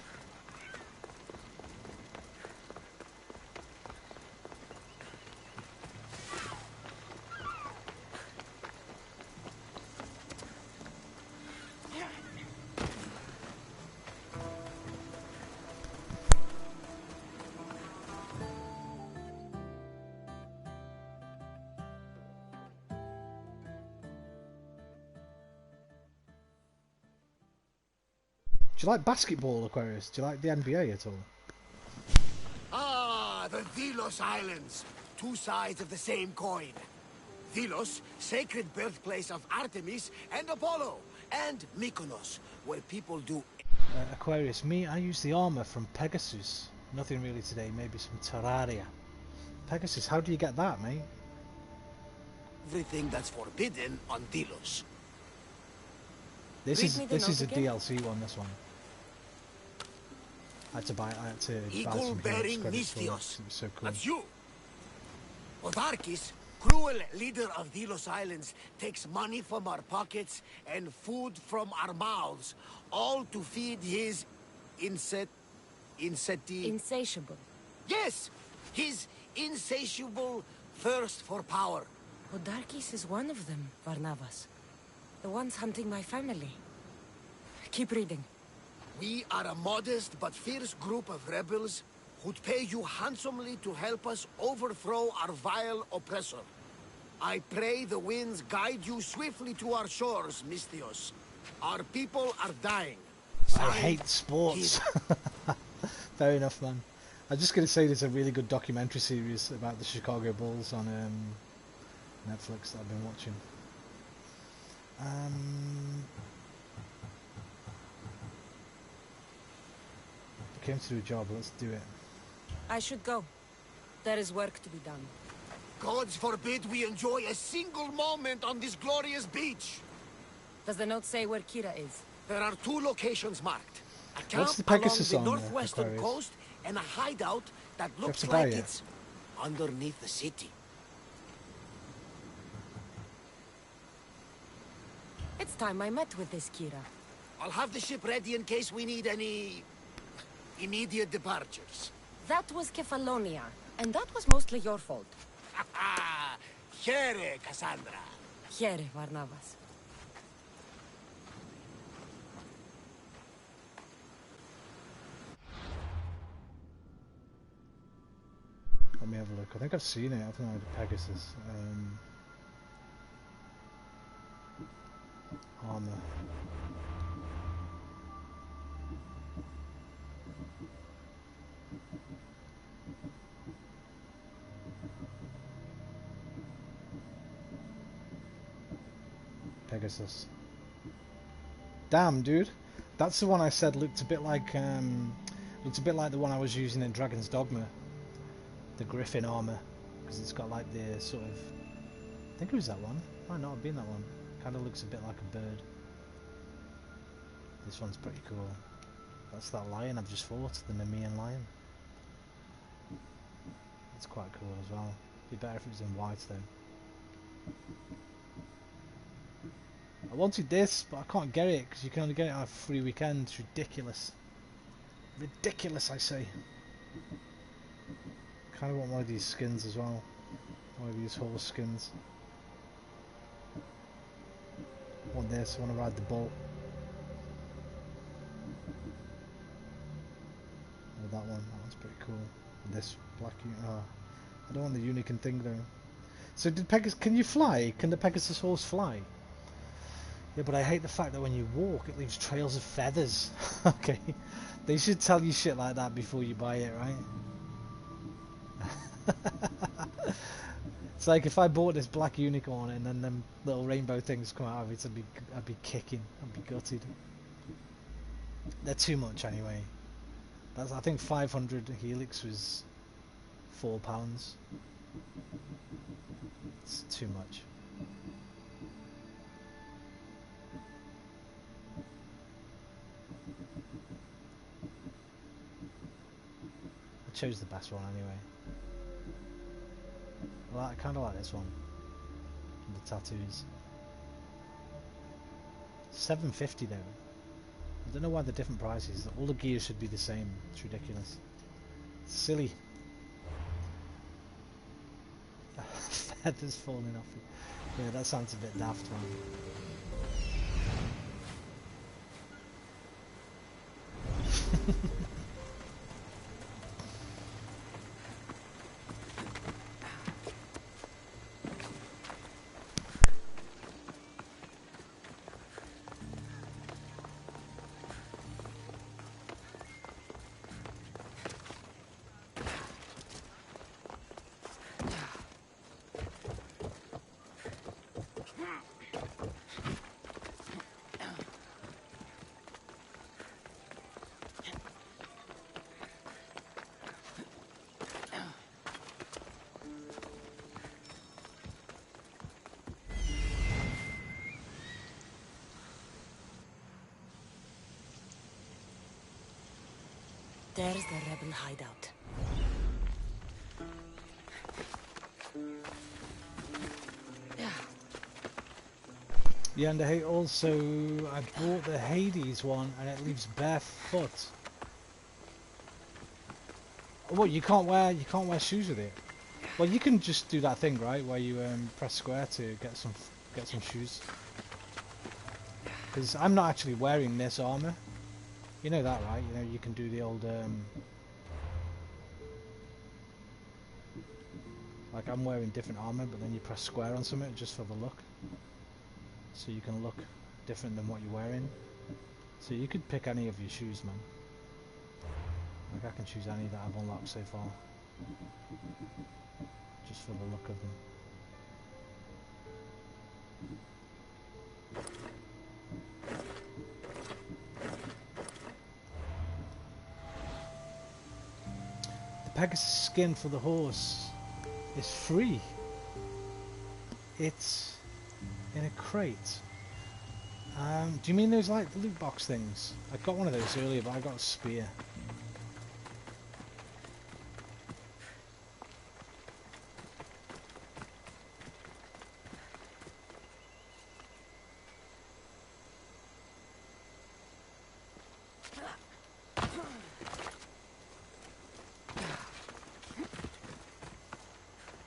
Do you like basketball, Aquarius? Do you like the NBA at all? Ah, the Delos Islands. Two sides of the same coin. Delos, sacred birthplace of Artemis and Apollo. And Mykonos, where people do... Aquarius, me, I use the armor from Pegasus. Nothing really today, maybe some Terraria. Pegasus, how do you get that, mate? Everything that's forbidden on Delos. This is a DLC one, this one. I had to buy some Eagle-bearing credits for it, 'cause Mystios. it was so cool. That's you. Odarkis, cruel leader of Delos Islands, takes money from our pockets and food from our mouths, all to feed his Insatiable. Yes! His insatiable thirst for power. Odarkis is one of them, Varnavas. The ones hunting my family. Keep reading. We are a modest but fierce group of rebels who'd pay you handsomely to help us overthrow our vile oppressor. I pray the winds guide you swiftly to our shores, Mystios. Our people are dying. I hate sports. Fair enough, man. I'm just going to say there's a really good documentary series about the Chicago Bulls on Netflix that I've been watching. I came to do a job, let's do it. I should go. There is work to be done. Gods forbid we enjoy a single moment on this glorious beach. Does the note say where Kira is? There are 2 locations marked. A What's camp the along Pegasus the on northwestern Aquarius? coast and a hideout that looks to buy like it? it's underneath the city. It's time I met with this Kira. I'll have the ship ready in case we need any immediate departures. That was Kefalonia, and that was mostly your fault. Here, Kassandra. Here, Varnavas. Let me have a look. I think I've seen it, haven't I, the Pegasus. Armor. Pegasus. Damn, dude. That's the one I said looked a bit like the one I was using in Dragon's Dogma. The Griffin armor, because it's got like the sort of, I think it was that one. Might not have been that one. Kind of looks a bit like a bird. This one's pretty cool. That's that lion I've just fought, the Nemean lion. It's quite cool as well. Be better if it was in white though. I wanted this, but I can't get it because you can only get it on a free weekend. It's ridiculous. Ridiculous, I say. Kind of want one of these skins as well. One of these horse skins. I want this. I want to ride the bull. Oh, that one. That one's pretty cool. This black. Oh, I don't want the unicorn thing though. So did Pegasus? Can you fly? Can the Pegasus horse fly? Yeah, but I hate the fact that when you walk, it leaves trails of feathers. Okay, they should tell you shit like that before you buy it, right? It's like if I bought this black unicorn and then them little rainbow things come out of it, I'd be kicking, I'd be gutted. They're too much anyway. That's, I think 500 helix was £4. It's too much. I chose the best one anyway. Well, I kind of like this one. The tattoos. $7.50 though. I don't know why they're different prices. All the gear should be the same. It's ridiculous. It's silly. Feathers falling off it. Yeah, that sounds a bit daft, man. There's the rebel hideout. Yeah, and I bought the Hades one, and it leaves barefoot. What, you can't wear shoes with it? Well, you can just do that thing, right, where you press square to get some shoes. Because I'm not actually wearing this armor. You know that, right? You know you can do the old like I'm wearing different armor, but then you press square on something just for the look. So you can look different than what you're wearing. So you could pick any of your shoes, man. Like I can choose any that I've unlocked so far. Just for the look of them. The Pegasus skin for the horse is free. It's in a crate. Do you mean those like the loot box things? I got one of those earlier, but I got a spear.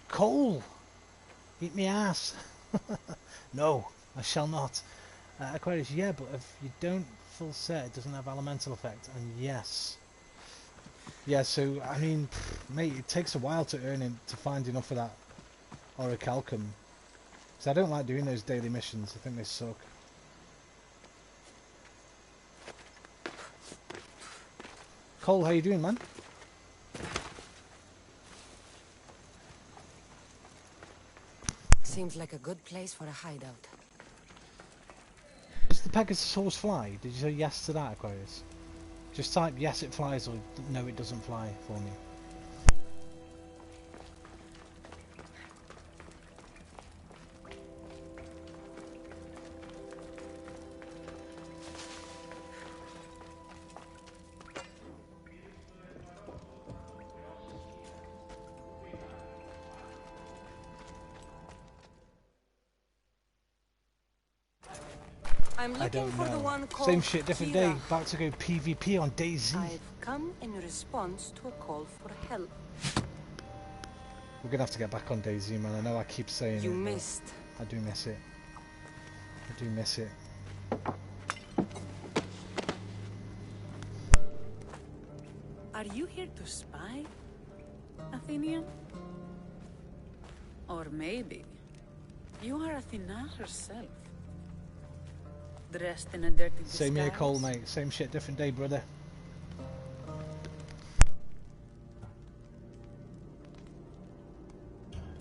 Cole! Eat me ass! No, I shall not. Aquarius, yeah, but if you don't full set, it doesn't have elemental effect, and yes. Yeah, so, I mean, mate, it takes a while to find enough of that orichalcum. So I don't like doing those daily missions, I think they suck. Cole, how you doing, man? Seems like a good place for a hideout. Does the Pegasus horse fly? Did you say yes to that, Aquarius? Just type yes it flies or no it doesn't fly for me. I don't know. Same shit, different day. About to go PvP on DayZ. I've come in response to a call for help. We're gonna have to get back on DayZ, man. I know I keep saying you missed. I do miss it. I do miss it. Are you here to spy, Athenian? Or maybe you are Athena herself. Dressed in a dirty disguise. Same here, Cole, mate. Same shit, different day, brother.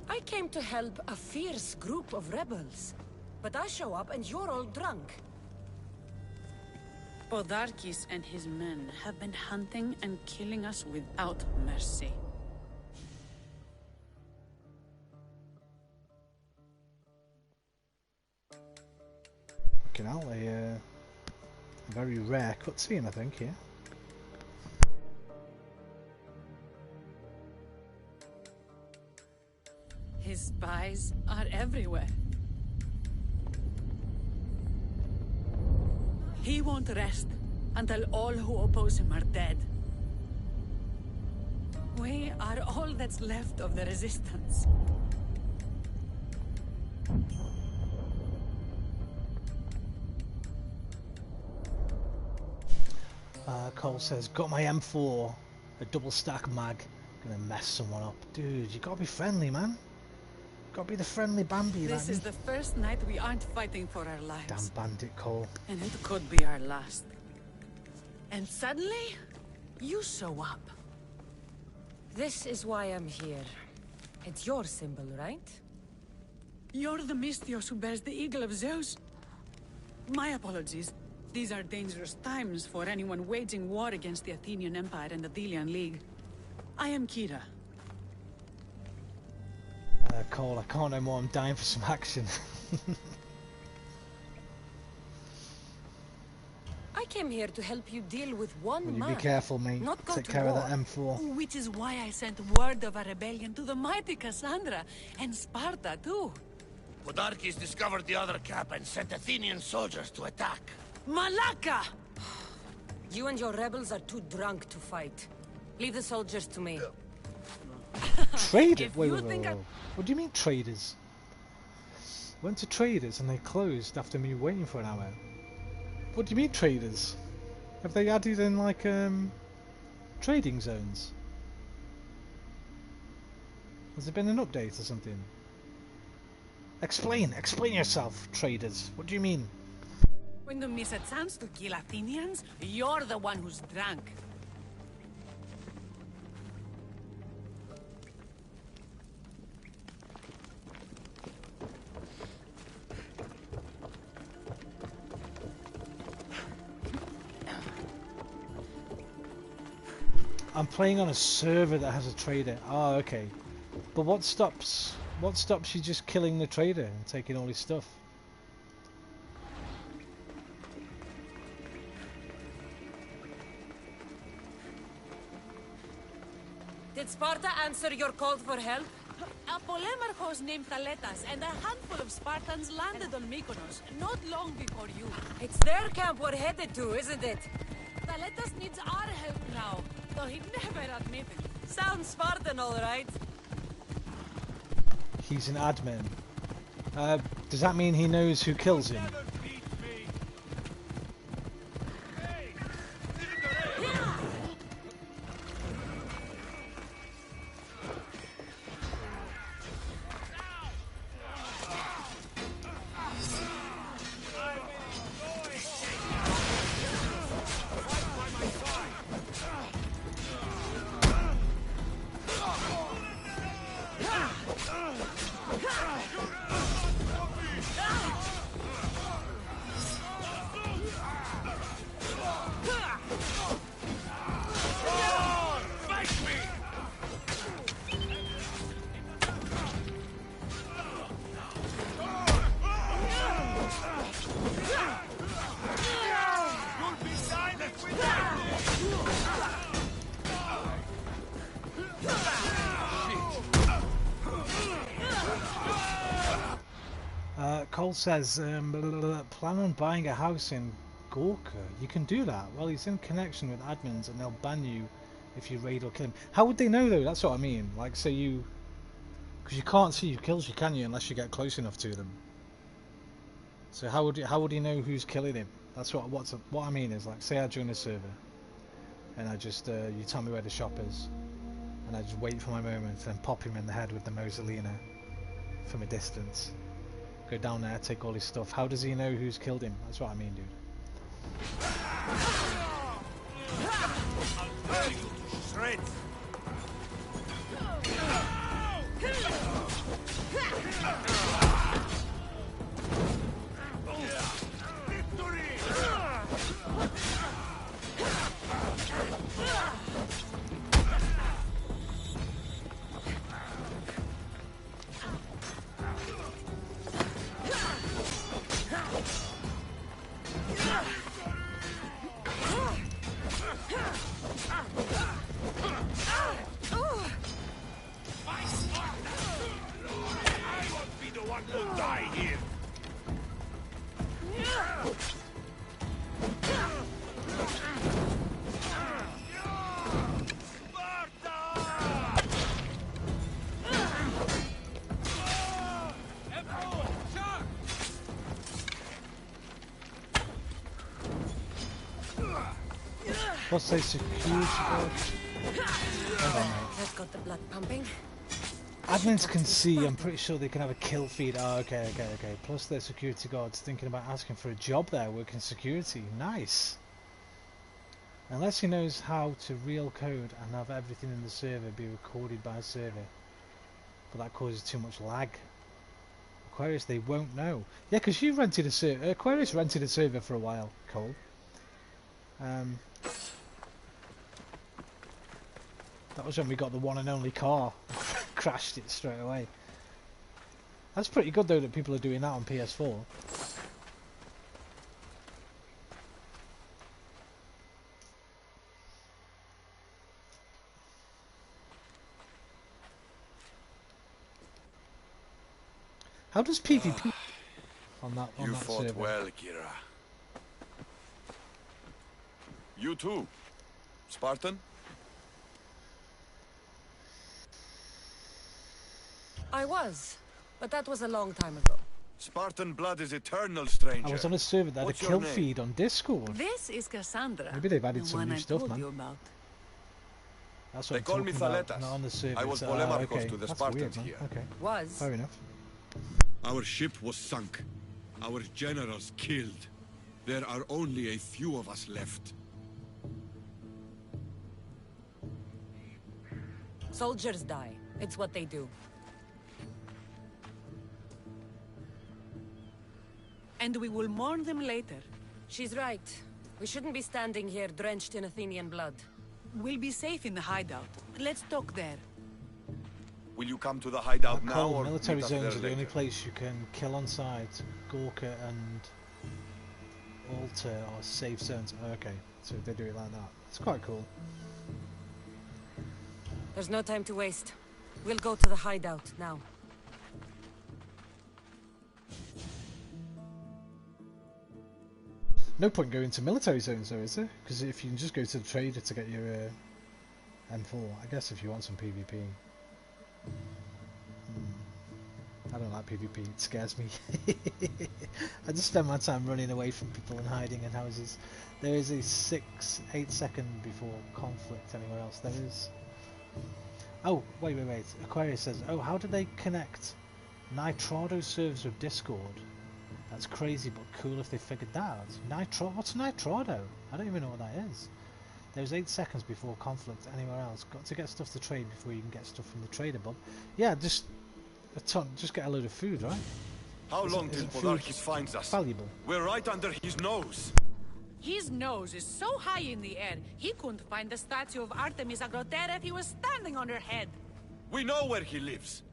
I came to help a fierce group of rebels, but I show up and you're all drunk. Podarkis and his men have been hunting and killing us without mercy. Fucking hell, a very rare cutscene, I think, here. His spies are everywhere. He won't rest until all who oppose him are dead. We are all that's left of the resistance. Cole says, got my M4, a double stack mag, gonna mess someone up. Dude, you gotta be friendly, man. Gotta be the friendly Bambi. This is the first night we aren't fighting for our lives. Damn bandit, Cole. And it could be our last. And suddenly, you show up. This is why I'm here. It's your symbol, right? You're the Mystios who bears the eagle of Zeus. My apologies. These are dangerous times for anyone waging war against the Athenian Empire and the Delian League. I am Kira. Cole, I can't no more. I'm dying for some action. I I came here to help you deal with one Will you man. be careful, mate? Not go Take to care of war. that M4. Which is why I sent word of a rebellion to the mighty Kassandra, and Sparta too. Podarkes discovered the other cap and sent Athenian soldiers to attack. Malaka! You and your rebels are too drunk to fight. Leave the soldiers to me. Traders? If Wait, you wait, wait, think wait. What do you mean traders? Went to traders and they closed after me waiting for an hour. What do you mean traders? Have they added in like trading zones? Has there been an update or something? Explain yourself, traders. What do you mean? When you miss a chance to kill Athenians, you're the one who's drunk. I'm playing on a server that has a trader. Oh, okay. But what stops you just killing the trader and taking all his stuff? Did Sparta answer your call for help? A polemarchos named Thaletas and a handful of Spartans landed on Mykonos, not long before you. It's their camp we're headed to, isn't it? Thaletas needs our help now, though he'd never admit it. Sounds Spartan, all right. He's an admin. Does that mean he knows who kills him? Cole says, plan on buying a house in Gorka. You can do that. Well, he's in connection with admins and they'll ban you if you raid or kill him. How would they know though? That's what I mean. Like, say you... Because you can't see who kills you, can you? Unless you get close enough to them. So how would he know who's killing him? That's what I mean is, like, say I join a server and I just you tell me where the shop is and I just wait for my moment and pop him in the head with the Mosolina from a distance. Go down there, take all his stuff. How does he know who's killed him? That's what I mean, dude. I'll tear you to shreds. What's a security guard? That's got the blood pumping. Admins can see, I'm pretty sure they can have a kill feed. Oh, okay. Plus their security guards thinking about asking for a job there, working security. Nice. Unless he knows how to real code and have everything in the server be recorded by a server. But that causes too much lag. Aquarius, they won't know. Yeah, because you rented a server. Aquarius rented a server for a while, Cole. That was when we got the one and only car. Crashed it straight away. That's pretty good though that people are doing that on PS4. How does PvP on that You fought server? well, Kira. You too, Spartan? I was, but that was a long time ago. Spartan blood is eternal, stranger. I was on a server that had a What's your kill name? feed on Discord. This is Kassandra. Maybe they've added the some one new I stuff, told man. you about. That's They what call I'm me talking about, Thaletas. not on the server. I was It's, Polemarchos okay. to the That's Spartans weird, man. here. Okay. Was. Fair enough. Our ship was sunk. Our generals killed. There are only a few of us left. Soldiers die. It's what they do. And we will mourn them later. She's right. We shouldn't be standing here drenched in Athenian blood. We'll be safe in the hideout. Let's talk there. Will you come to the hideout now Cold or military meet us zones there are the only later? place you can kill on site. Gorka and alter or safe zones. Oh, okay, so they do it like that. It's quite cool. There's no time to waste. We'll go to the hideout now. No point going to military zones though, is there? Because if you can just go to the trader to get your M4, I guess if you want some PvP. I don't like PvP, it scares me. I just spend my time running away from people and hiding in houses. There is a 8 second before conflict anywhere else, there is. Oh, wait. Aquarius says, oh, how do they connect Nitrado servers with Discord? That's crazy, but cool if they figured that out. What's Nitrado? I don't even know what that is. There's 8 seconds before conflict anywhere else. Got to get stuff to trade before you can get stuff from the trader, Bob. Yeah, just a ton. Just get a load of food, right? How long till Podarkis finds us? Valuable. We're right under his nose. His nose is so high in the air, he couldn't find the statue of Artemis Agrotera if he was standing on her head. We know where he lives.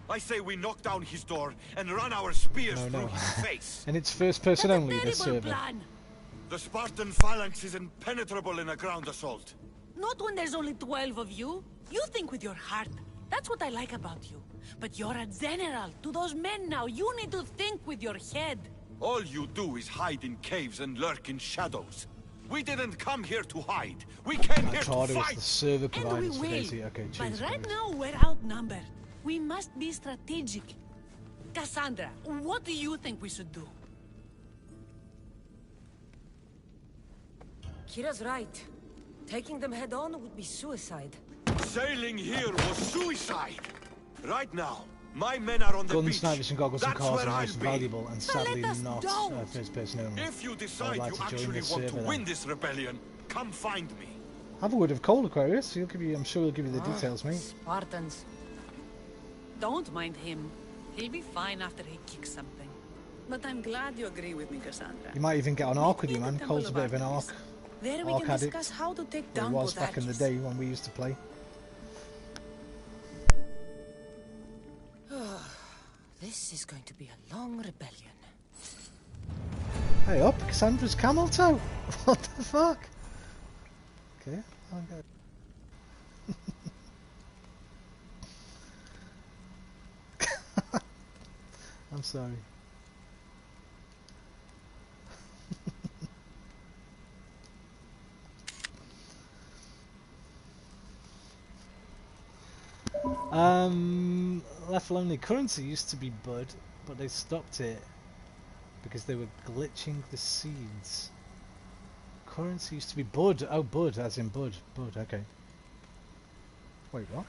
I say we knock down his door and run our spears through his face. And it's first person only, this server. Plan. The Spartan phalanx is impenetrable in a ground assault. Not when there's only 12 of you. You think with your heart. That's what I like about you. But you're a general. To those men now, you need to think with your head. All you do is hide in caves and lurk in shadows. We didn't come here to hide. We came here to fight. The server And we providers for will. Daisy. Okay, But cheers, right guys. now, we're outnumbered. We must be strategic. Kassandra, what do you think we should do? Kira's right. Taking them head on would be suicide. Sailing here was suicide. Right now, my men are on the Guns, beach. snipers and goggles and That's cars where are I'll most be. valuable and sadly us not don't. first person only. If you decide like you to join actually this want to server, win then. this rebellion, come find me. Have a word of coal, Aquarius. He'll give you. I'm sure he'll give you the details, mate. Spartans. Don't mind him. He'll be fine after he kicks something. But I'm glad you agree with me, Kassandra. You might even get on arc with you, Meet man. the Temple Cole's a of bit of an Artemis. arc. There we Arc can addict. discuss how to take Or down was back in the Podarkis. day when we used to play. This is going to be a long rebellion. Hey up, Cassandra's camel toe. What the fuck? Okay, I'll go. I'm sorry. Left Lonely Currency used to be Bud, but they stopped it because they were glitching the seeds. Currency used to be Bud. Oh, Bud, as in Bud. Bud, okay. Wait, what?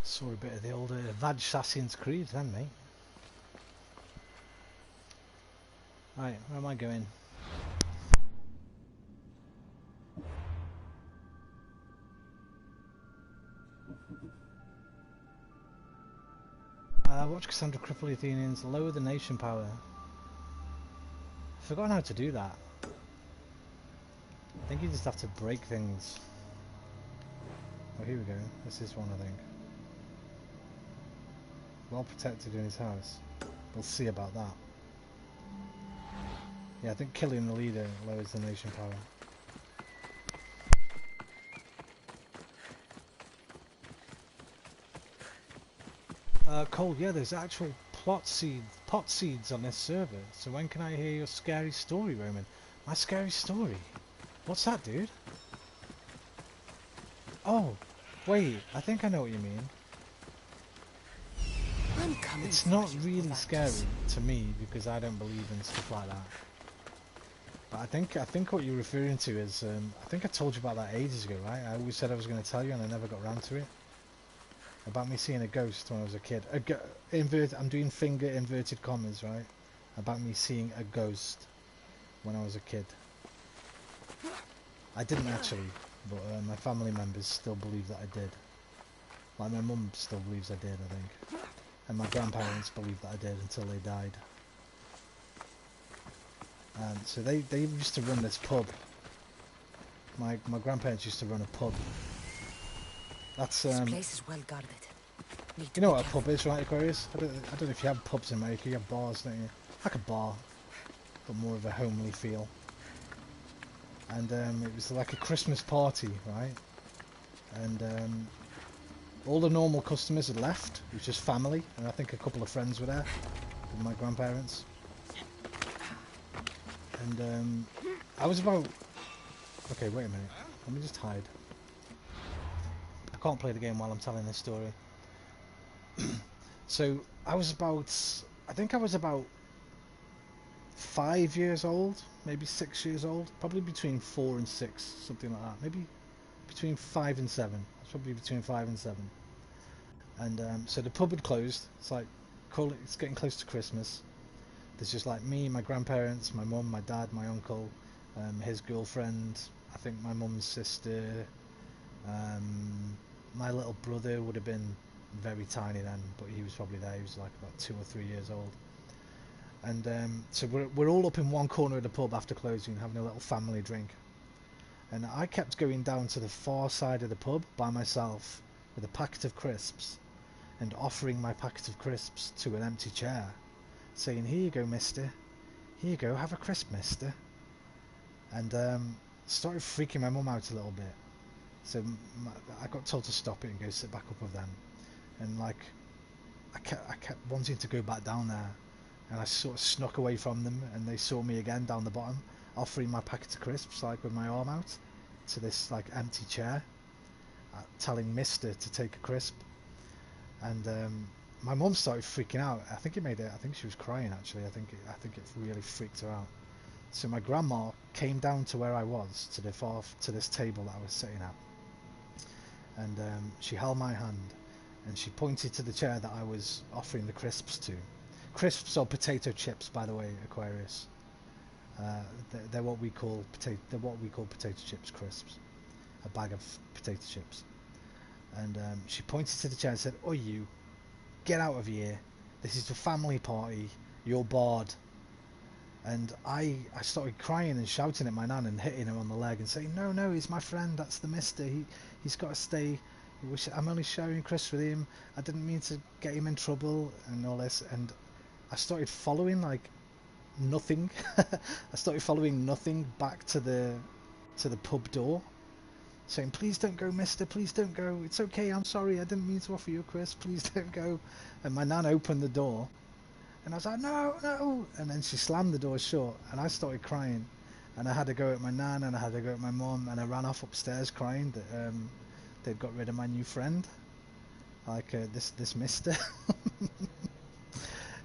Saw a bit of the old Assassin's Creed then, mate. Right, where am I going? Watch Kassandra cripple the Athenians, lower the nation power. I've forgotten how to do that. I think you just have to break things. Oh, here we go. This is one, I think. Well protected in his house. We'll see about that. Yeah, I think killing the leader lowers the nation power. Cole, yeah, there's actual pot seeds on this server. So when can I hear your scary story, Roman? My scary story? What's that, dude? Oh, wait, I think I know what you mean. It's not really scary to me because I don't believe in stuff like that. But I think what you're referring to is, I think I told you about that ages ago, right? I always said I was going to tell you and I never got around to it. About me seeing a ghost when I was a kid. I'm doing finger inverted commas, right? About me seeing a ghost when I was a kid. I didn't actually, but my family members still believe that I did. Like my mum still believes I did, I think. And my grandparents believe that I did until they died. So they used to run this pub. My grandparents used to run a pub. That's This place is well guarded. You know what a pub is, right, Aquarius? I don't know if you have pubs in America. You have bars, don't you? Like a bar, but more of a homely feel. And it was like a Christmas party, right? And all the normal customers had left. It was just family, and I think a couple of friends were there with my grandparents. And I was about... Okay, wait a minute. Let me just hide. I can't play the game while I'm telling this story. So I was about... I think I was about 5 years old, maybe 6 years old. Probably between 4 and 6, something like that. Maybe between 5 and 7. It's probably between 5 and 7. And so the pub had closed. It's like, it's getting close to Christmas. There's just like me, my grandparents, my mum, my dad, my uncle, his girlfriend, I think my mum's sister, my little brother would have been very tiny then, but he was probably there. He was like about 2 or 3 years old. And so we're all up in one corner of the pub after closing, having a little family drink. And I kept going down to the far side of the pub by myself with a packet of crisps and offering my packet of crisps to an empty chair, saying, "Here you go, mister. Here you go, have a crisp, mister." And started freaking my mum out a little bit. So I got told to stop it and go sit back up with them. And like, I kept wanting to go back down there. And I sort of snuck away from them, and they saw me again down the bottom, offering my packet of crisps, like with my arm out, to this like empty chair, telling Mister to take a crisp. And my mum started freaking out. I think she was crying actually. I think it really freaked her out. So my grandma came down to where I was, to this table that I was sitting at, and she held my hand, and she pointed to the chair that I was offering the crisps to. Crisps or potato chips, by the way, Aquarius. They're what we call potato chips, crisps. A bag of potato chips. And she pointed to the chair and said, "Oh, you, get out of here. This is a family party. You're barred." And I started crying and shouting at my nan and hitting her on the leg and saying, "No, he's my friend. That's the mister. He's got to stay. I'm only sharing crisps with him. I didn't mean to get him in trouble," and all this. And I started following like nothing. I started following nothing back to the pub door, saying, "Please don't go, mister, please don't go. It's okay, I'm sorry, I didn't mean to offer you a crisp, please don't go." And my nan opened the door, and I was like, "No," and then she slammed the door shut, and I started crying, and I had to go at my nan, and I had to go at my mum, and I ran off upstairs crying that they'd got rid of my new friend, like this mister.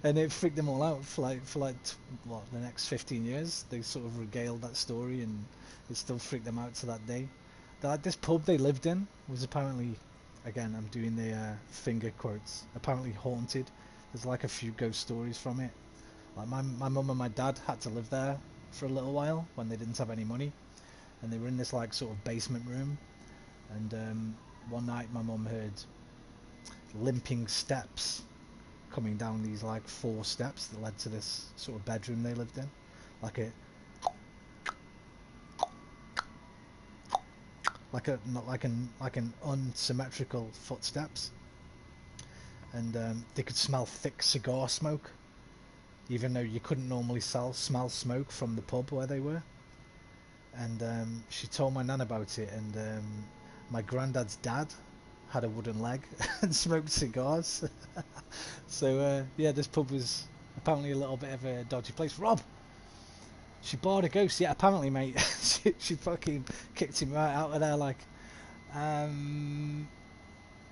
And it freaked them all out for the next 15 years. They sort of regaled that story, and it still freaked them out to that day. This pub they lived in was apparently, again, I'm doing the finger quotes, apparently haunted. There's like a few ghost stories from it. Like my mum and my dad had to live there for a little while when they didn't have any money, and they were in this like sort of basement room. And one night my mum heard limping steps coming down these like 4 steps that led to this sort of bedroom they lived in, like an unsymmetrical footsteps, and they could smell thick cigar smoke, even though you couldn't normally smell smoke from the pub where they were. And she told my nan about it, and my granddad's dad had a wooden leg and smoked cigars. So yeah, this pub was apparently a little bit of a dodgy place. Rob, she barred a ghost. Yeah, apparently, mate. she fucking kicked him right out of there. Like,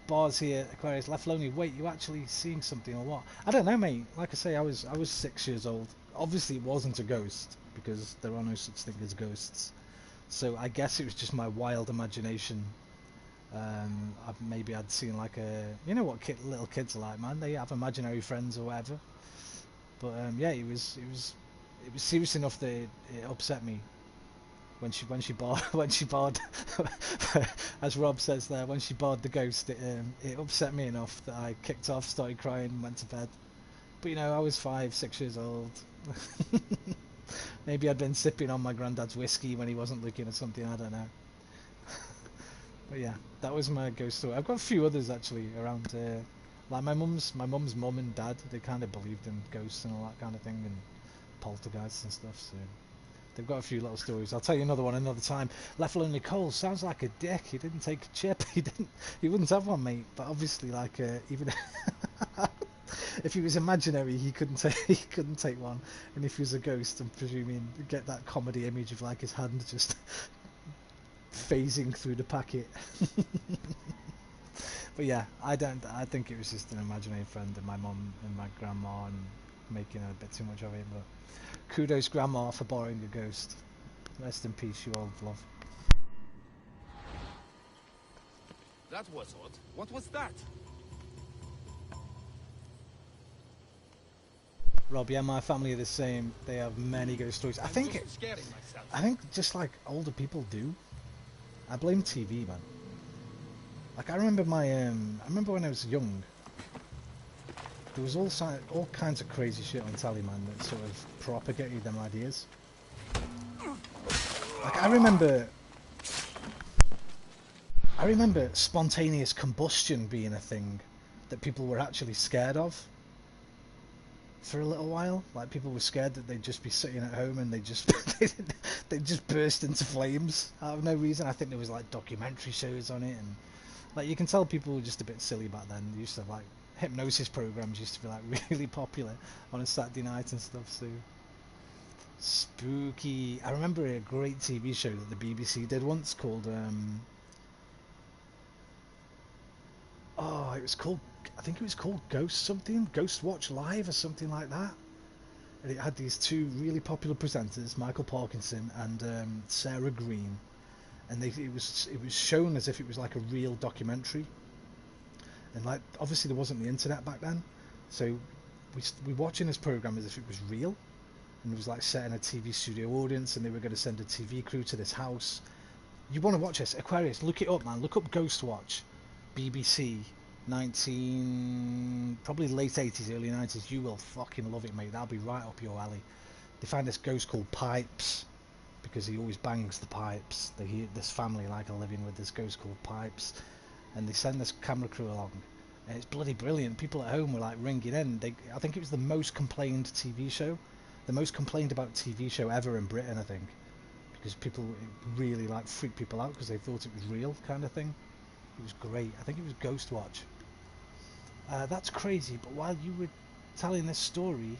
bars here, Aquarius left lonely. Wait, you actually seeing something or what? I don't know, mate. Like I say, I was 6 years old. Obviously, it wasn't a ghost because there are no such thing as ghosts. So I guess it was just my wild imagination. Maybe I'd seen like you know what little kids are like, man. They have imaginary friends or whatever. But yeah, it was serious enough that it upset me when she barred as Rob says there, when she barred the ghost. It upset me enough that I kicked off, started crying, went to bed. But you know, I was 5-6 years old. Maybe I'd been sipping on my granddad's whiskey when he wasn't looking at something, I don't know. But yeah, that was my ghost story. I've got a few others actually around. Like my mum's mum and dad, they kind of believed in ghosts and all that kind of thing, and poltergeists and stuff. So they've got a few little stories. I'll tell you another one another time. Left lonely Cole sounds like a dick. He didn't take a chip. He wouldn't have one, mate. But obviously, like even if he was imaginary, he couldn't take one. And if he was a ghost, I'm presuming get that comedy image of like his hand just phasing through the packet. But yeah, I think it was just an imaginary friend of my mum and my grandma and making a bit too much of it. But kudos grandma for borrowing a ghost. Rest in peace, you old love. That was odd. What was that? Rob, yeah, my family are the same. They have many ghost stories. I think just like older people do. I blame TV, man. Like I remember when I was young, there was all kinds of crazy shit on telly, man, that sort of propagated them ideas. Like I remember spontaneous combustion being a thing that people were actually scared of for a little while. Like people were scared that they'd just be sitting at home and they'd just burst into flames out of no reason. I think there was like documentary shows on it, and like you can tell people were just a bit silly back then. They used to have like hypnosis programs used to be like really popular on a Saturday night and stuff. So spooky. I remember a great TV show that the BBC did once called I think it was called Ghost Watch Live or something like that. And it had these two really popular presenters, Michael Parkinson and Sarah Green, and it was shown as if it was like a real documentary. And like obviously there wasn't the internet back then, so we watching this program as if it was real, and it was like set in a TV studio audience, and they were going to send a TV crew to this house. You want to watch this, Aquarius? Look it up, man. Look up Ghost Watch, BBC, probably late 80s, early 90s. You will fucking love it, mate. That'll be right up your alley. They find this ghost called Pipes because he always bangs the pipes. This family like are living with this ghost called Pipes, and they send this camera crew along, and it's bloody brilliant. People at home were like ringing in. I think it was the most complained TV show, the most complained about TV show ever in Britain, I think, because people really like freaked people out because they thought it was real kind of thing. It was great. I think it was Ghost Watch. That's crazy, but while you were telling this story,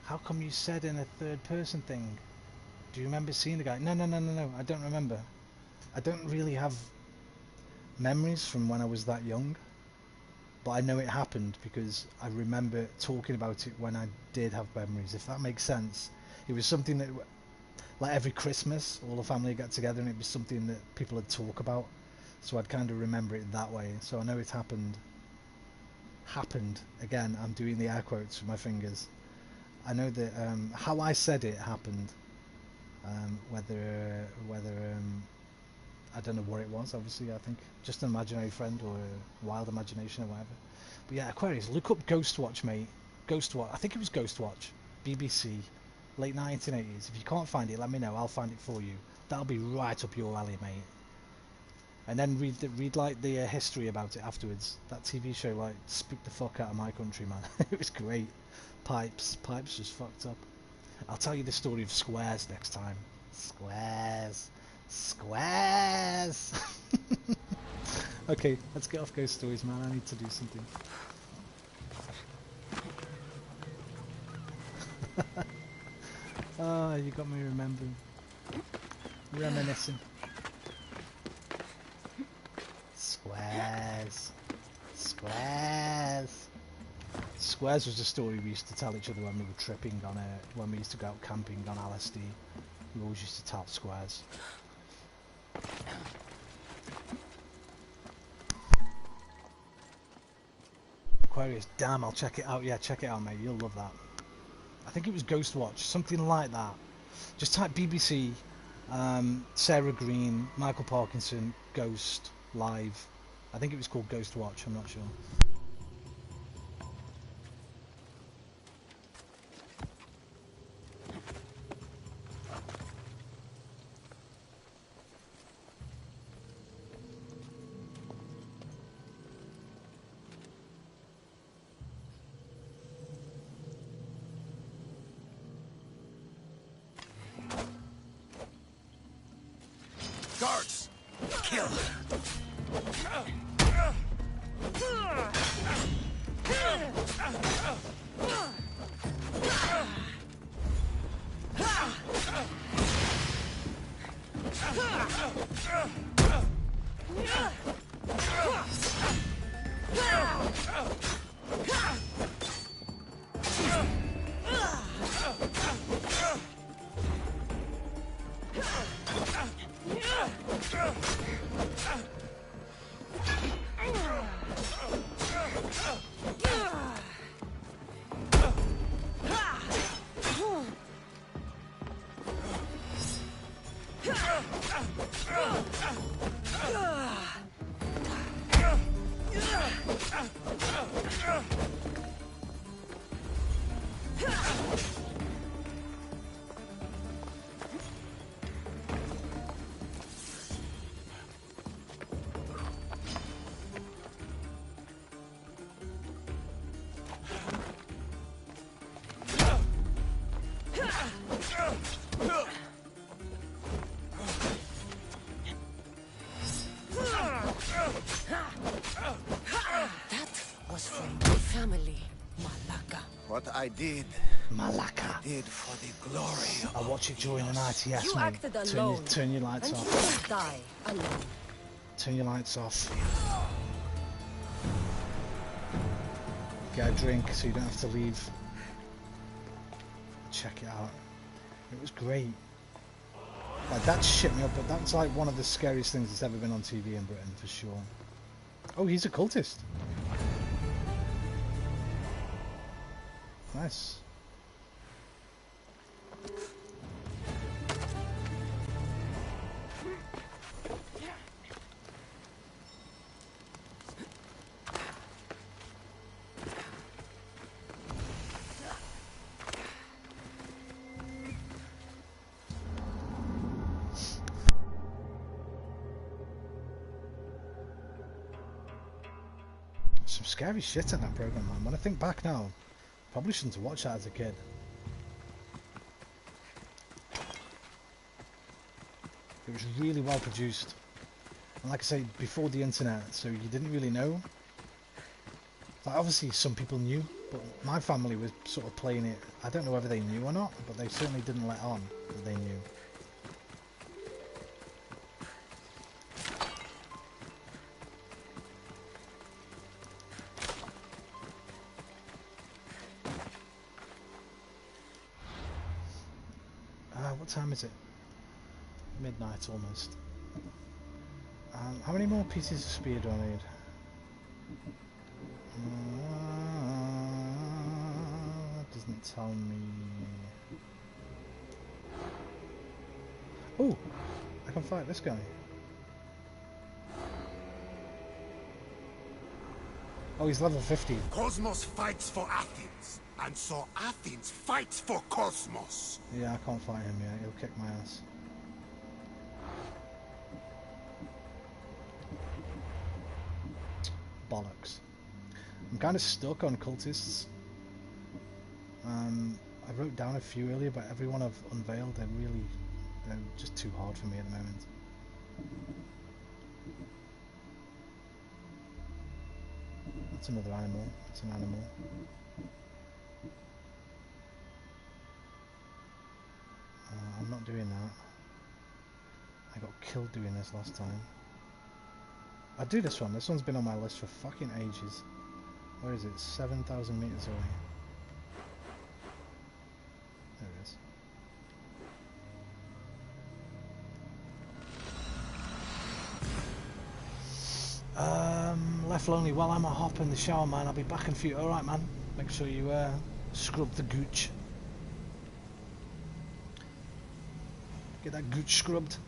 how come you said in a third person thing? Do you remember seeing the guy? No, I don't remember. I don't really have memories from when I was that young, but I know it happened because I remember talking about it when I did have memories, if that makes sense. It was something that, like every Christmas, all the family got together and it was something that people would talk about, so I'd kind of remember it that way. So I know it happened. Again, I'm doing the air quotes with my fingers. I know that how I said it happened. Whether I don't know what it was. Obviously, I think just an imaginary friend or a wild imagination or whatever. But yeah, Aquarius, look up Ghostwatch, mate. Ghostwatch. I think it was Ghostwatch. BBC, late 1980s. If you can't find it, let me know. I'll find it for you. That'll be right up your alley, mate. And then read like the history about it afterwards. That TV show like spooked the fuck out of my country, man. It was great. Pipes just fucked up. I'll tell you the story of Squares next time. Squares. Okay, let's get off ghost stories, man. I need to do something. Oh, you got me remembering. Reminiscing. Squares was a story we used to tell each other when we were tripping on when we used to go out camping on LSD. We always used to tell squares. Aquarius, damn, I'll check it out. Yeah, check it out, mate. You'll love that. I think it was Ghostwatch, something like that. Just type BBC, Sarah Green, Michael Parkinson, Ghost, Live. I think it was called Ghostwatch, I'm not sure. Guards! Kill! What I did, Malaka. I did for the glory of I watch it during the night, yes, You mate. acted alone. Turn your lights and off. you will die alone. Turn your lights off. Get a drink so you don't have to leave. Check it out. It was great. Like, that shit me up, but that's like one of the scariest things that's ever been on TV in Britain, for sure. Oh, he's a cultist. Nice. Some scary shit in that program, man. When I think back now, probably shouldn't have watched that as a kid. It was really well produced. And like I say, before the internet, so you didn't really know. Like, obviously some people knew, but my family was sort of playing it. I don't know whether they knew or not, but they certainly didn't let on that they knew. What time is it? Midnight almost. How many more pieces of spear do I need? doesn't tell me... Oh! I can fight this guy. Oh, he's level 50. Cosmos fights for Athens, and so Athens fights for Cosmos. Yeah, I can't fight him yet. He'll kick my ass. Bollocks. I'm kind of stuck on cultists. I wrote down a few earlier, but everyone I've unveiled, they're just too hard for me at the moment. That's another animal. That's an animal. I'm not doing that. I got killed doing this last time. I'd do this one. This one's been on my list for fucking ages. Where is it? 7,000 meters away. There it is. Left lonely. Well, I'm a hop in the shower, man. I'll be back in a few. Alright, man. Make sure you scrub the gooch. Get that gooch scrubbed.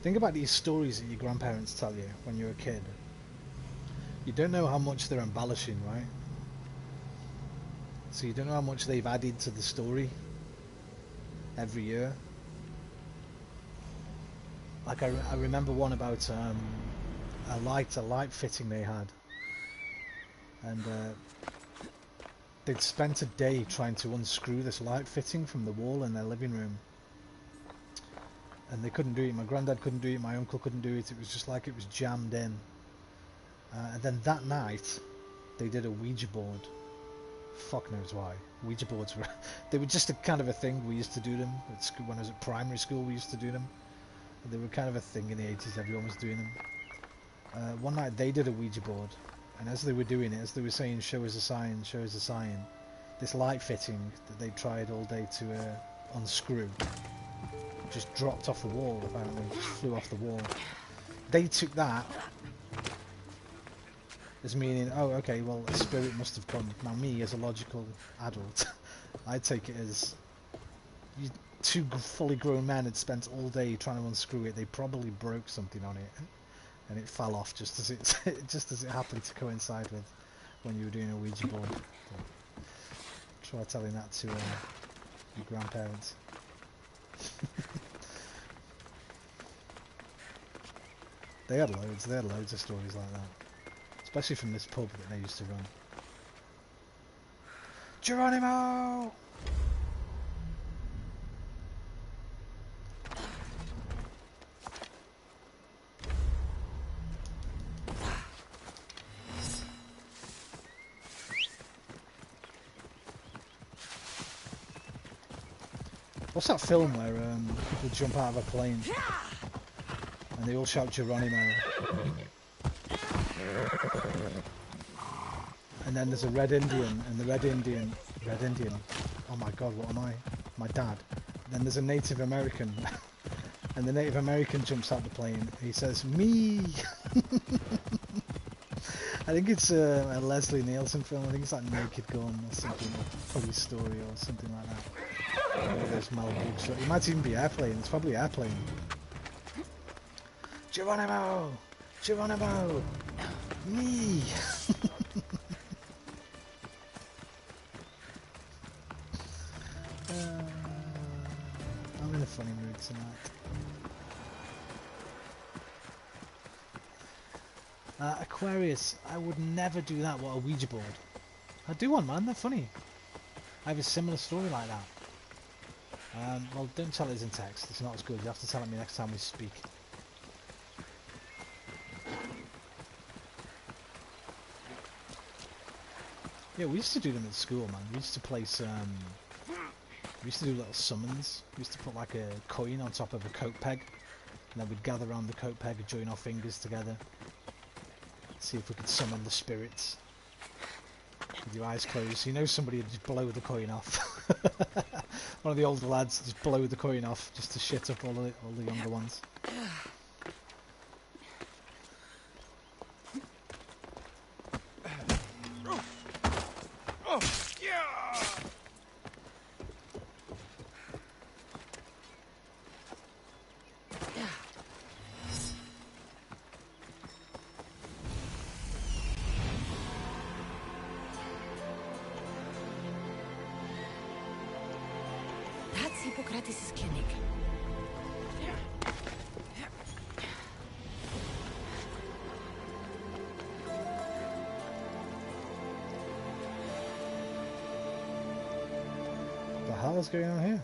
Think about these stories that your grandparents tell you when you're a kid. You don't know how much they're embellishing, right? So you don't know how much they've added to the story every year. Like I remember one about a light fitting they had, and they'd spent a day trying to unscrew this light fitting from the wall in their living room. And they couldn't do it. My granddad couldn't do it. My uncle couldn't do it. It was just like it was jammed in. And then that night, they did a Ouija board. Fuck knows why. Ouija boards were... they were just a kind of a thing. We used to do them at school. When I was at primary school, we used to do them. They were kind of a thing in the 80s. Everyone was doing them. One night, they did a Ouija board. And as they were doing it, as they were saying, show us a sign, show us a sign, this light fitting that they tried all day to unscrew just dropped off the wall, apparently. Just flew off the wall. They took that as meaning, oh, okay, well, a spirit must have come. Now me, as a logical adult, I take it as two fully grown men had spent all day trying to unscrew it. They probably broke something on it, and it fell off just as it happened to coincide with when you were doing a Ouija board. Try telling that to your grandparents. They had loads of stories like that, especially from this pub that they used to run. Geronimo! What's that film where people jump out of a plane and they all shout Geronimo? And then there's a Red Indian, and the Red Indian, oh my god, what am I? My dad. Then there's a Native American, and the Native American jumps out the plane, he says, me! I think it's a Leslie Nielsen film. I think it's like Naked Gun or something, or Police Story or something like that. There's Mel Brooks. It might even be Airplane. It's probably Airplane. Geronimo! Geronimo! Me! I'm in a funny mood tonight. Aquarius, I would never do that. What, a Ouija board? I'd do one, man. They're funny. I have a similar story like that. Well, don't tell it in text. It's not as good. You have to tell it me next time we speak. Yeah, we used to do them at school, man. We used to place, we used to do little summons. We used to put like a coin on top of a coat peg And then we'd gather around the coat peg and join our fingers together. See if we could summon the spirits. With your eyes closed, you know somebody would just blow the coin off. One of the older lads just blow the coin off just to shit up all the younger ones. Hippocrates' clinic. What the hell is going on here?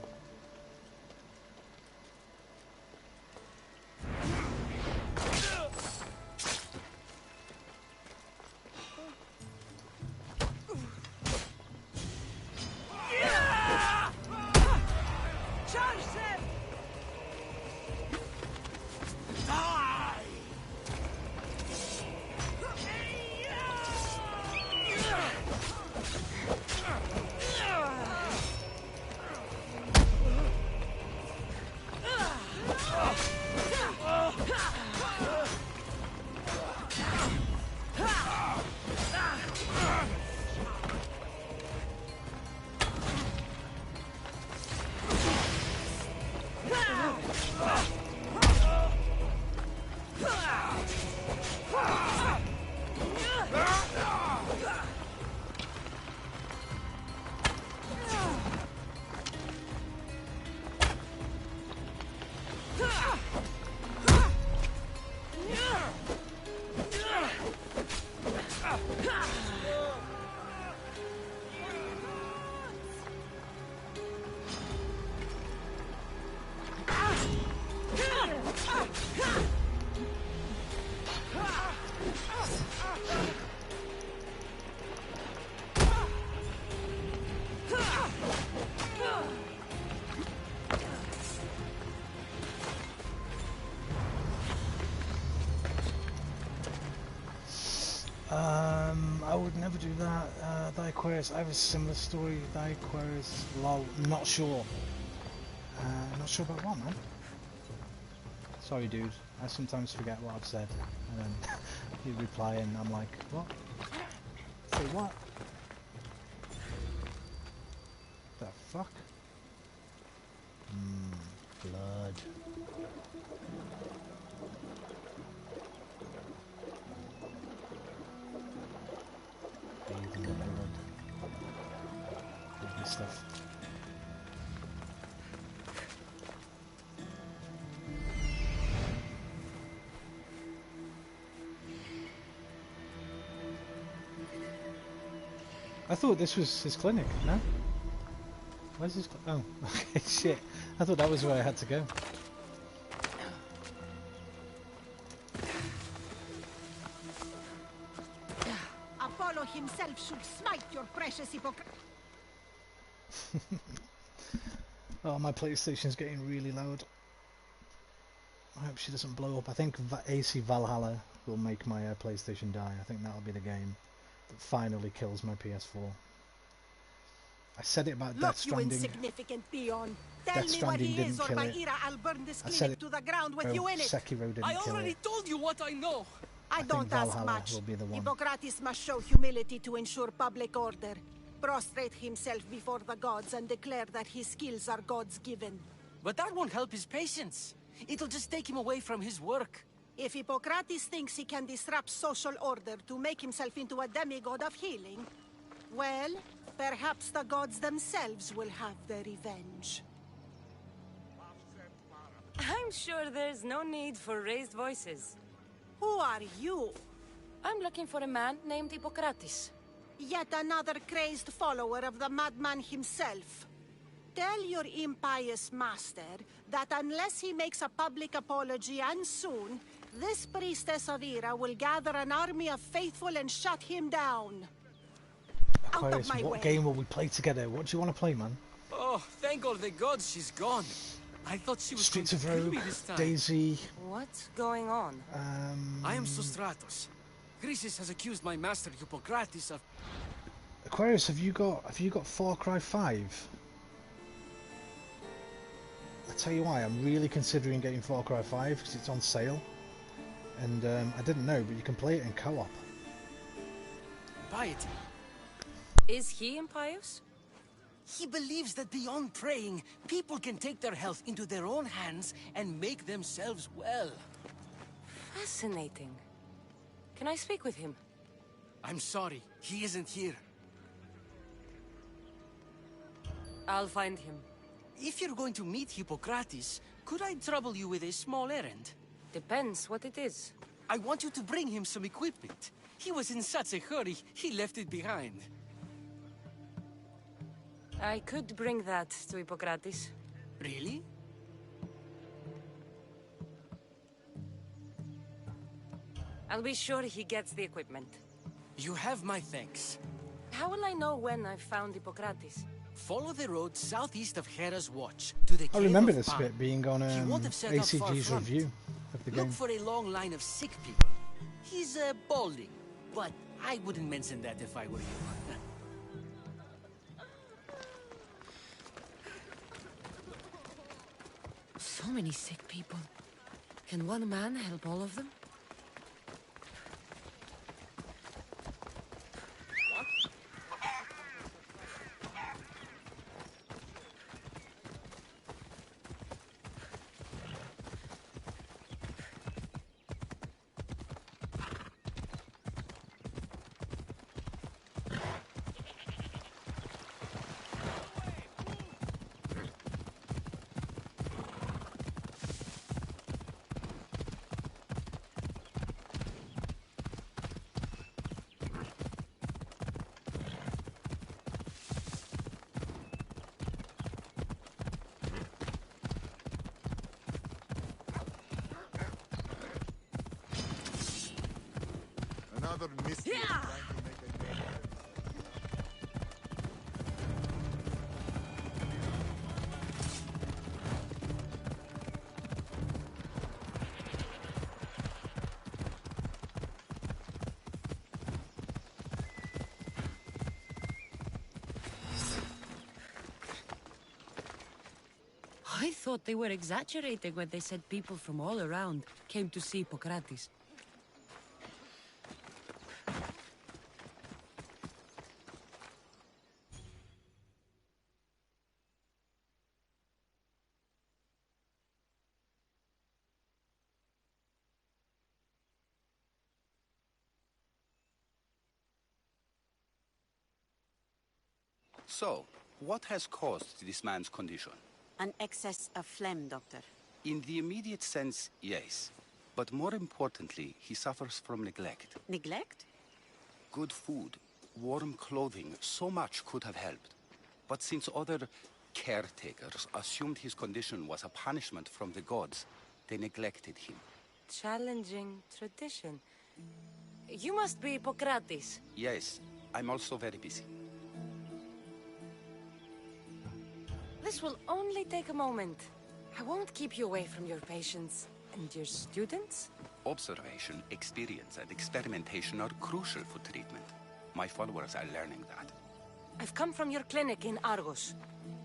I would never do that. Thy Aquarius, I have a similar story. Thy Aquarius, lol, not sure. Not sure about what, man? Sorry, dude. I sometimes forget what I've said, and then you reply, and I'm like, what? Say what? The fuck? Blood. Bathing in blood. Lovely stuff. I thought this was his clinic, no? Where's his oh, okay, shit. I thought that was where I had to go. Apollo himself should smite your precious Hippocrates. Oh, my PlayStation's getting really loud. I hope she doesn't blow up. I think AC Valhalla will make my PlayStation die. I think that'll be the game that finally kills my PS4. I said it about Death Stranding. Look, you insignificant peon. Tell me what he is, or by Ira, I'll burn this clinic to the ground with you in it. Sekiro didn't I already told you what I know. I don't ask much. Will be the one. Hippocrates must show humility to ensure public order. Prostrate himself before the gods and declare that his skills are God's given. But that won't help his patients. It'll just take him away from his work. If Hippocrates thinks he can disrupt social order to make himself into a demigod of healing, well, perhaps the gods themselves will have their revenge. I'm sure there's no need for raised voices. Who are you? I'm looking for a man named Hippocrates. Yet another crazed follower of the madman himself. Tell your impious master that unless he makes a public apology, and soon, this priestess of Ira will gather an army of faithful and shut him down. Aquarius, what game will we play together? What do you want to play, man? Oh, thank all the gods she's gone. I thought she was Streets going of to kill Rogue, me this time. Daisy. What's going on? I am Sostratos. Chrysis has accused my master Hippocrates of... Aquarius, have you got Far Cry 5? I tell you why, I'm really considering getting Far Cry 5 because it's on sale. And I didn't know, but you can play it in co-op. piety. Is he impious? He believes that beyond praying, people can take their health into their own hands and make themselves well. Fascinating. Can I speak with him? I'm sorry, he isn't here. I'll find him. If you're going to meet Hippocrates, could I trouble you with a small errand? Depends what it is. I want you to bring him some equipment. He was in such a hurry, he left it behind. I could bring that to Hippocrates. Really? I'll be sure he gets the equipment. You have my thanks. How will I know when I've found Hippocrates? Follow the road southeast of Hera's Watch to the I Cave remember of this Pan. bit being on He won't have set up far ACG's from review it. of the Look game. for a long line of sick people. He's balding, but I wouldn't mention that if I were you. So many sick people. Can one man help all of them? Another mystery. I thought they were exaggerating when they said people from all around came to see Hippocrates. So, what has caused this man's condition? An excess of phlegm, Doctor. In the immediate sense, yes. But more importantly, he suffers from neglect. Neglect? Good food, warm clothing, so much could have helped. But since other caretakers assumed his condition was a punishment from the gods, they neglected him. Challenging tradition. You must be Hippocrates. Yes, I'm also very busy. This will only take a moment. I won't keep you away from your patients. And your students? Observation, experience, and experimentation are crucial for treatment. My followers are learning that. I've come from your clinic in Argos.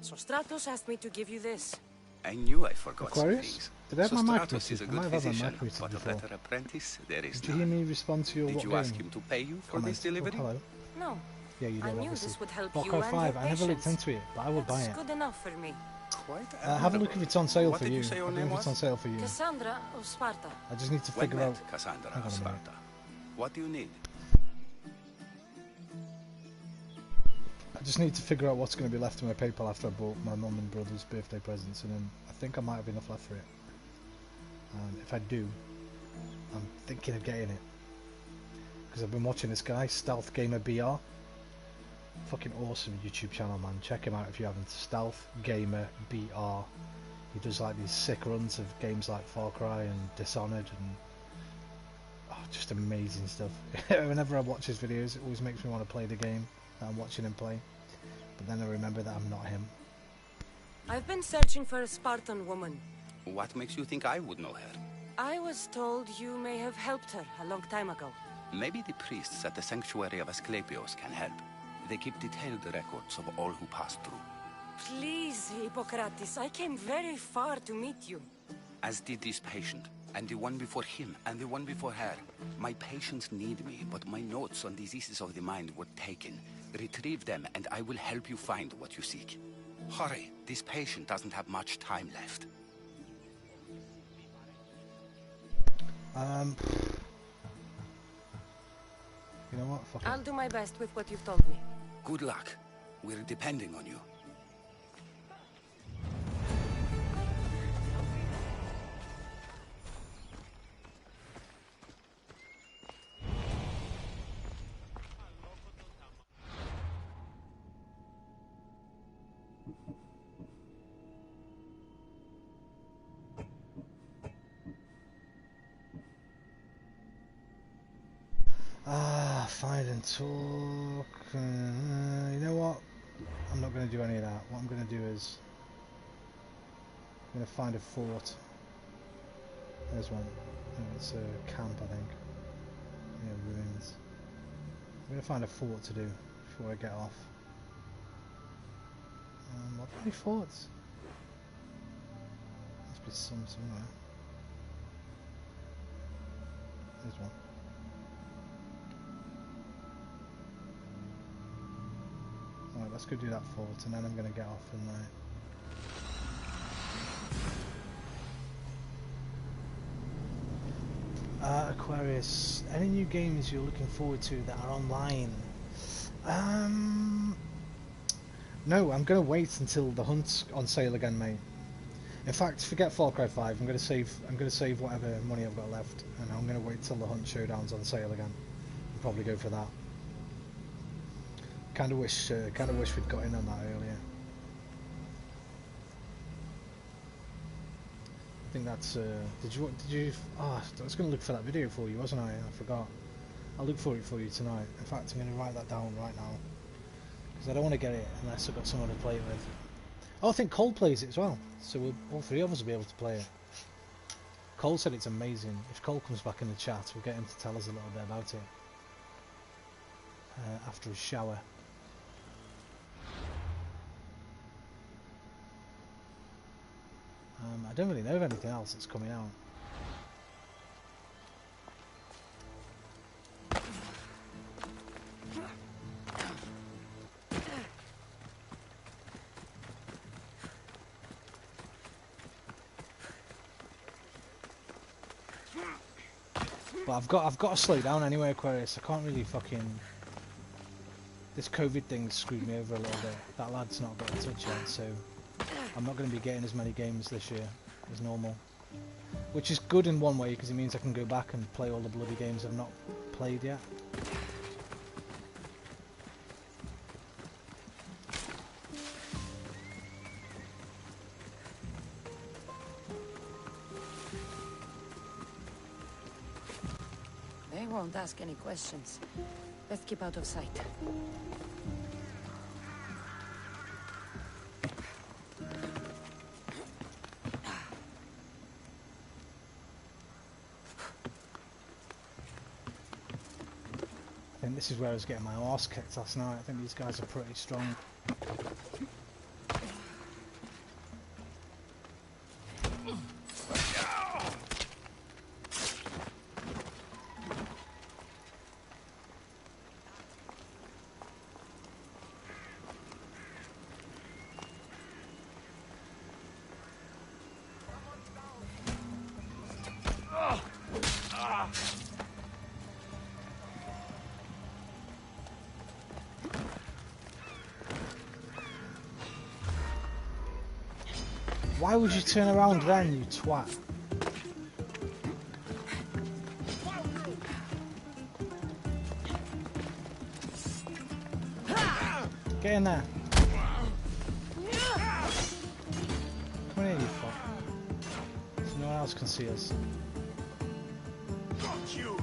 Sostratos asked me to give you this. I knew I forgot some Aquarius? things. Did I have my mic Sostratos muted? is a I good might have had my physician, mic muted but a before. better apprentice there is Did you hear none. me respond to your Did what you game ask him to pay you for comment? this delivery? Oh, hello. No. Yeah, you I did, knew obviously. this would help Far you Cry and 5, your I never looked patients. into it, but I would buy That's it. good enough for me. Quite Have a look if it's on sale What for did you. you say your I don't know name if it's was? on sale for you. Kassandra of Sparta. I just need to Well figure met, out... Kassandra Hang on of a minute. Sparta. What do you need? I just need to figure out what's going to be left in my PayPal after I bought my mum and brother's birthday presents, and then I think I might have enough left for it. And if I do, I'm thinking of getting it. Because I've been watching this guy, Stealth Gamer BR. Fucking awesome YouTube channel, man. Check him out if you haven't. Stealth Gamer BR. He does like these sick runs of games like Far Cry and Dishonored and just amazing stuff. Whenever I watch his videos, it always makes me want to play the game that I'm watching him play. But then I remember that I'm not him. I've been searching for a Spartan woman. What makes you think I would know her? I was told you may have helped her a long time ago. Maybe the priests at the sanctuary of Asclepios can help. They keep detailed records of all who pass through. Please, Hippocrates, I came very far to meet you. As did this patient, and the one before him, and the one before her. My patients need me, but my notes on diseases of the mind were taken. Retrieve them, and I will help you find what you seek. Hurry, this patient doesn't have much time left. You know what? Fuck it. I'll do my best with what you've told me. Good luck. We're depending on you. Find and talk. You know what? I'm not going to do any of that. What I'm going to do is I'm going to find a fort. There's one. It's a camp, I think. Yeah, ruins. I'm going to find a fort to do before I get off. What are any forts? Must be some somewhere. There's one. Alright, let's go do that fort, and then I'm going to get off and Aquarius, any new games you're looking forward to that are online? No, I'm going to wait until the Hunt's on sale again, mate. In fact, forget Far Cry 5. I'm going to save whatever money I've got left, and I'm going to wait till the Hunt Showdown's on sale again. I'll probably go for that. Kind of wish we'd got in on that earlier. I think that's. Did you? Ah, I was going to look for that video for you, wasn't I? I forgot. I'll look for it for you tonight. In fact, I'm going to write that down right now because I don't want to get it unless I've got someone to play it with. Oh, I think Cole plays it as well, so all three of us will be able to play it. Cole said it's amazing. If Cole comes back in the chat, we'll get him to tell us a little bit about it after his shower. I don't really know of anything else that's coming out. But I've got to slow down anyway, Aquarius. I can't really fucking. This COVID thing screwed me over a little bit. That lad's not got a touch yet, so I'm not going to be getting as many games this year as normal. Which is good in one way, because it means I can go back and play all the bloody games I've not played yet. They won't ask any questions. Let's keep out of sight. I think this is where I was getting my arse kicked last night. I think these guys are pretty strong. Why would you turn around then, you twat? Get in there. Come in here, you fuck. So no one else can see us. Got you.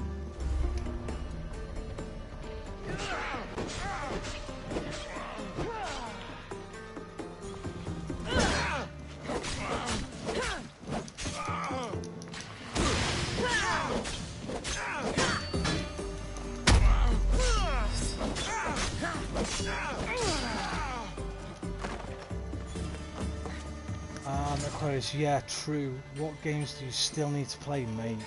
Aquarius, yeah, true. What games do you still need to play, mate?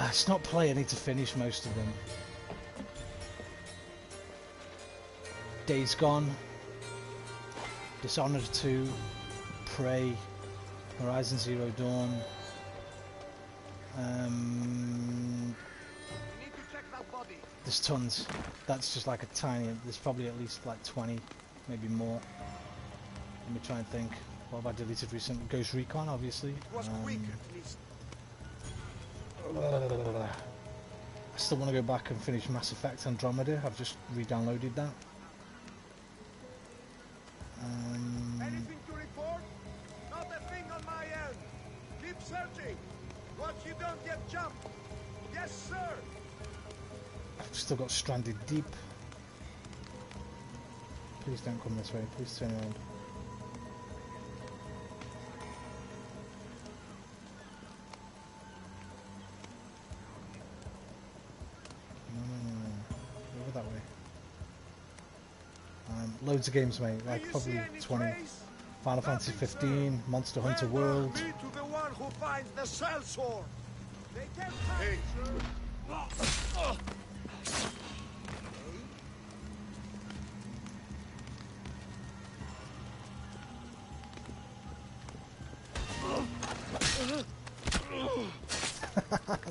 It's not play, I need to finish most of them. Days Gone, Dishonored 2, Prey, Horizon Zero Dawn. There's tons. That's just like a tiny. There's probably at least like 20, maybe more. Let me try and think. What have I deleted recently? Ghost Recon, obviously. I still want to go back and finish Mass Effect Andromeda. I've just re-downloaded that. Anything to report? Not a thing on my end. Keep searching. Watch you don't get jumped. Yes, sir. I've still got Stranded Deep. Please don't come this way. Please turn around. No. Over that way. Loads of games, mate. Like probably 20. Final Fantasy 15, Monster Hunter World. Be to the one who finds the cell sword. They can't Hey.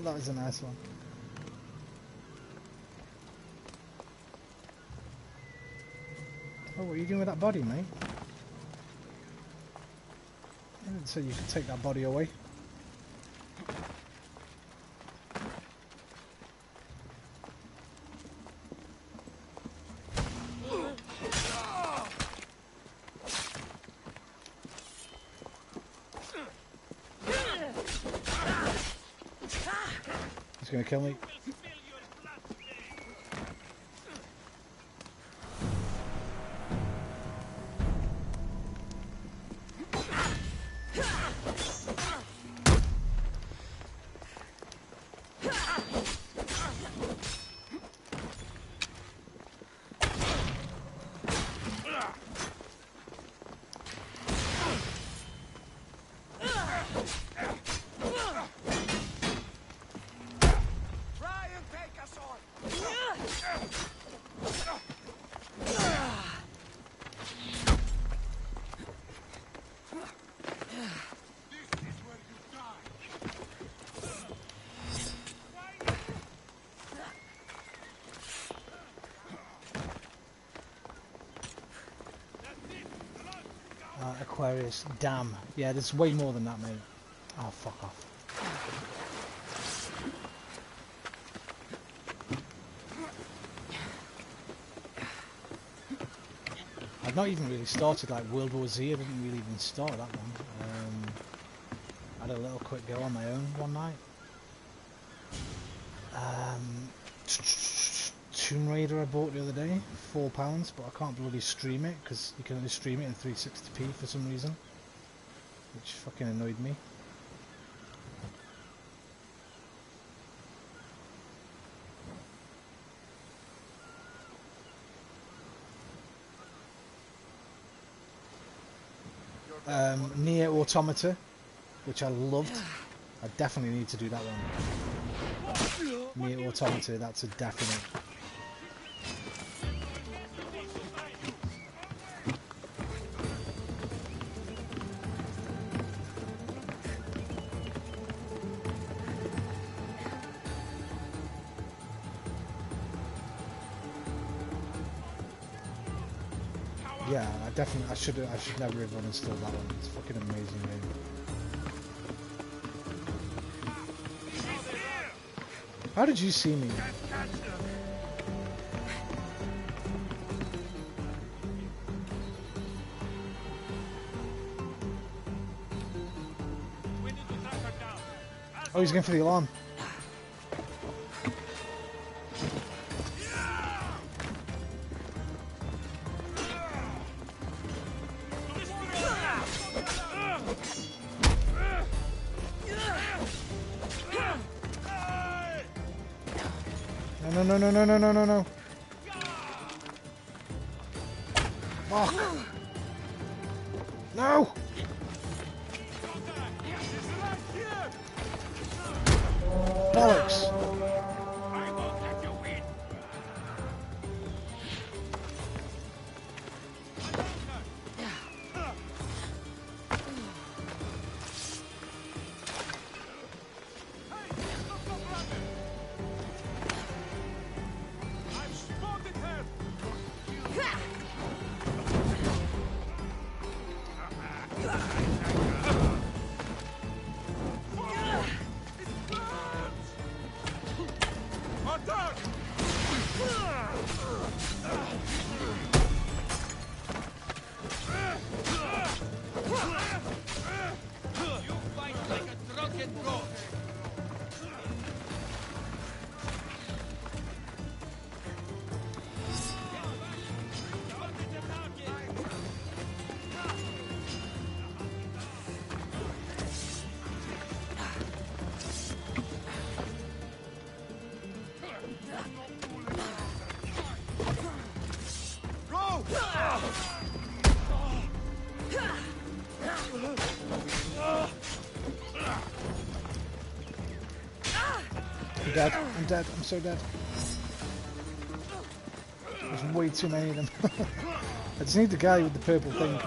That was a nice one. Oh, what are you doing with that body, mate? I didn't say you could take that body away. He's gonna kill me. Aquarius, damn. Yeah, there's way more than that, mate. Oh, fuck off. I've not even really started like World War Z. I didn't really even start that one. I had a little quick go on my own one night. Tomb Raider I bought the other day, £4, but I can't bloody stream it because you can only stream it in 360p for some reason, which fucking annoyed me. Nier Automata, which I loved. I definitely need to do that one. Nier Automata, that's a definite. Yeah, I should never have uninstalled that one. It's a fucking amazing game. How did you see me? Oh, he's going for the alarm. No. Fuck. No! Bollocks! I'm dead. I'm dead. I'm so dead. There's way too many of them. I just need the guy with the purple thing.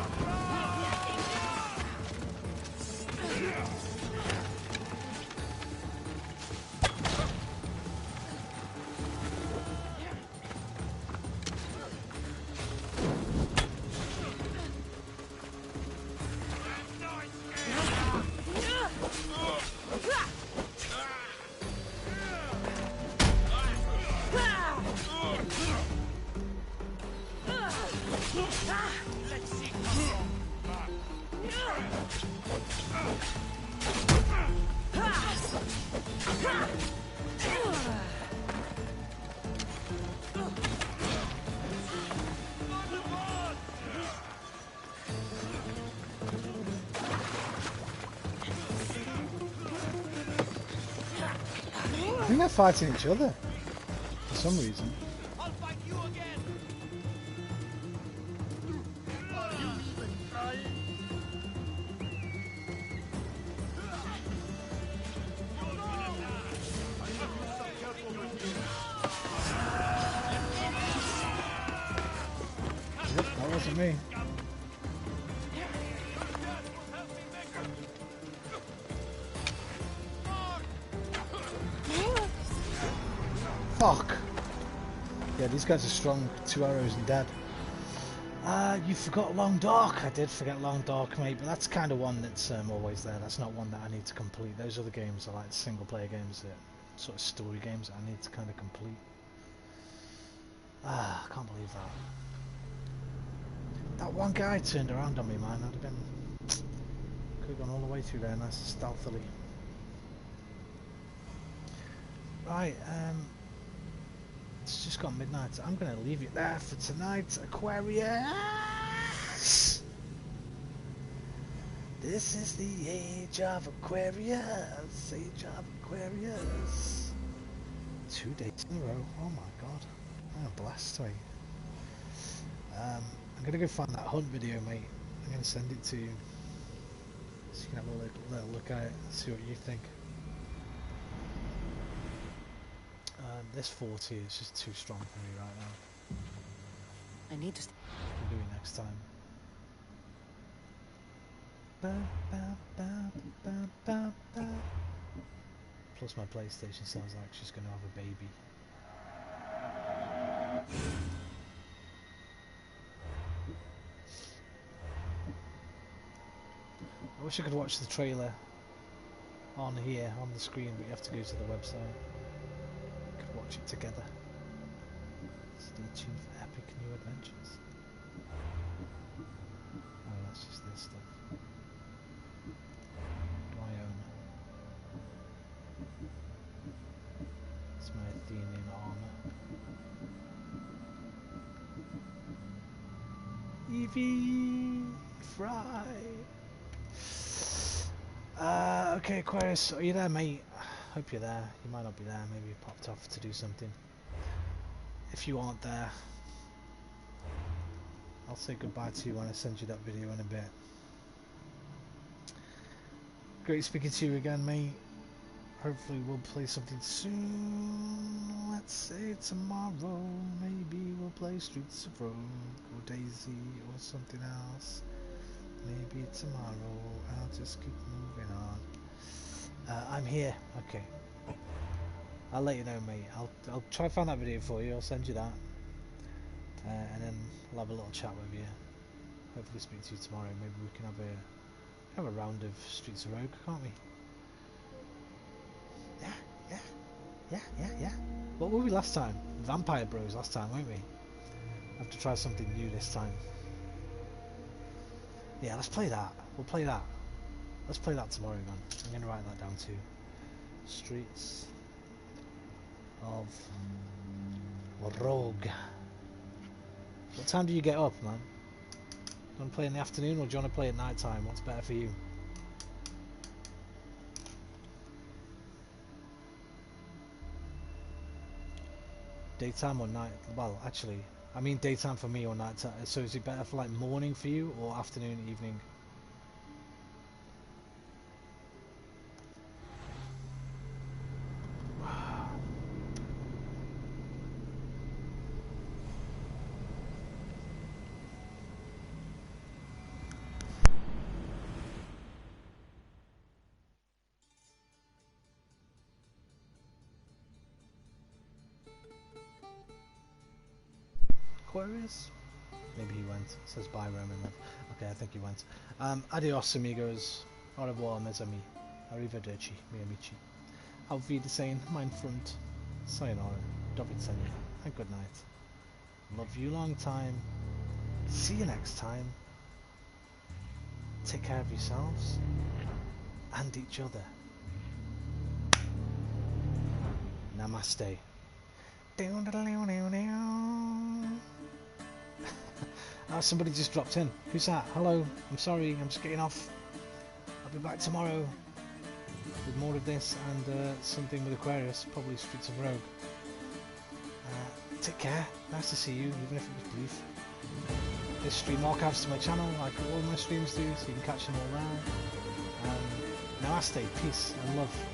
I think they're fighting each other for some reason. Yep, that wasn't me. Fuck! Yeah, these guys are strong. 2 arrows and dead. You forgot Long Dark. I did forget Long Dark, mate, but that's kind of one that's always there. That's not one that I need to complete. Those other games are like single player games, sort of story games that I need to kind of complete. I can't believe that. That one guy turned around on me, man. I'd have been... could have gone all the way through there nice and stealthily. Right, it's just gone midnight. I'm going to leave it there for tonight. Aquarius! This is the age of Aquarius. Age of Aquarius. 2 days in a row. Oh my god. I'm a blast, mate. I'm going to go find that hunt video, mate. I'm going to send it to you. So you can have a little look at it and see what you think. This 40 is just too strong for me right now. I need to... We'll do it next time. Plus my PlayStation sounds like she's going to have a baby. I wish I could watch the trailer on here, on the screen, but you have to go to the website. Watch it together. Stay tuned for epic new adventures. Oh, that's just this stuff. What do I own? It's my Athenian armor. Evie Fry. Okay, Aquarius, are you there, mate? Hope you're there. You might not be there. Maybe you popped off to do something. If you aren't there, I'll say goodbye to you when I send you that video in a bit. Great speaking to you again, mate. Hopefully we'll play something soon. Let's say tomorrow. Maybe we'll play Streets of Rogue or Daisy or something else. Maybe tomorrow. I'll just keep moving on. I'm here. Okay. I'll let you know, mate. I'll try to find that video for you. I'll send you that. And then I'll have a little chat with you. Hopefully speak to you tomorrow. Maybe we can have a round of Streets of Rogue, can't we? Yeah. What were we last time? Vampire Bros last time, weren't we? I have to try something new this time. Yeah, let's play that. We'll play that. Let's play that tomorrow, man. I'm going to write that down too. Streets of Rogue. What time do you get up, man? Do you want to play in the afternoon or do you want to play at night time? What's better for you? Daytime or night? Well, actually, I mean daytime for me or night time. So is it better for like morning for you or afternoon, evening? Aquarius? Maybe he went. It says bye, Roman love. Okay, I think he went. Adios, amigos. Au revoir, mes amis. Arrivederci, mi amici. Auf Wiedersehen, mein Freund. Sayonara, do widzenia, and good night. Love you long time. See you next time. Take care of yourselves and each other. Namaste. Oh, somebody just dropped in. Who's that? Hello. I'm sorry. I'm just getting off. I'll be back tomorrow with more of this and something with Aquarius, probably Streets of Rogue. Take care. Nice to see you, even if it was brief. There's stream archives to my channel, like all my streams do, so you can catch them all there. Namaste, peace and love.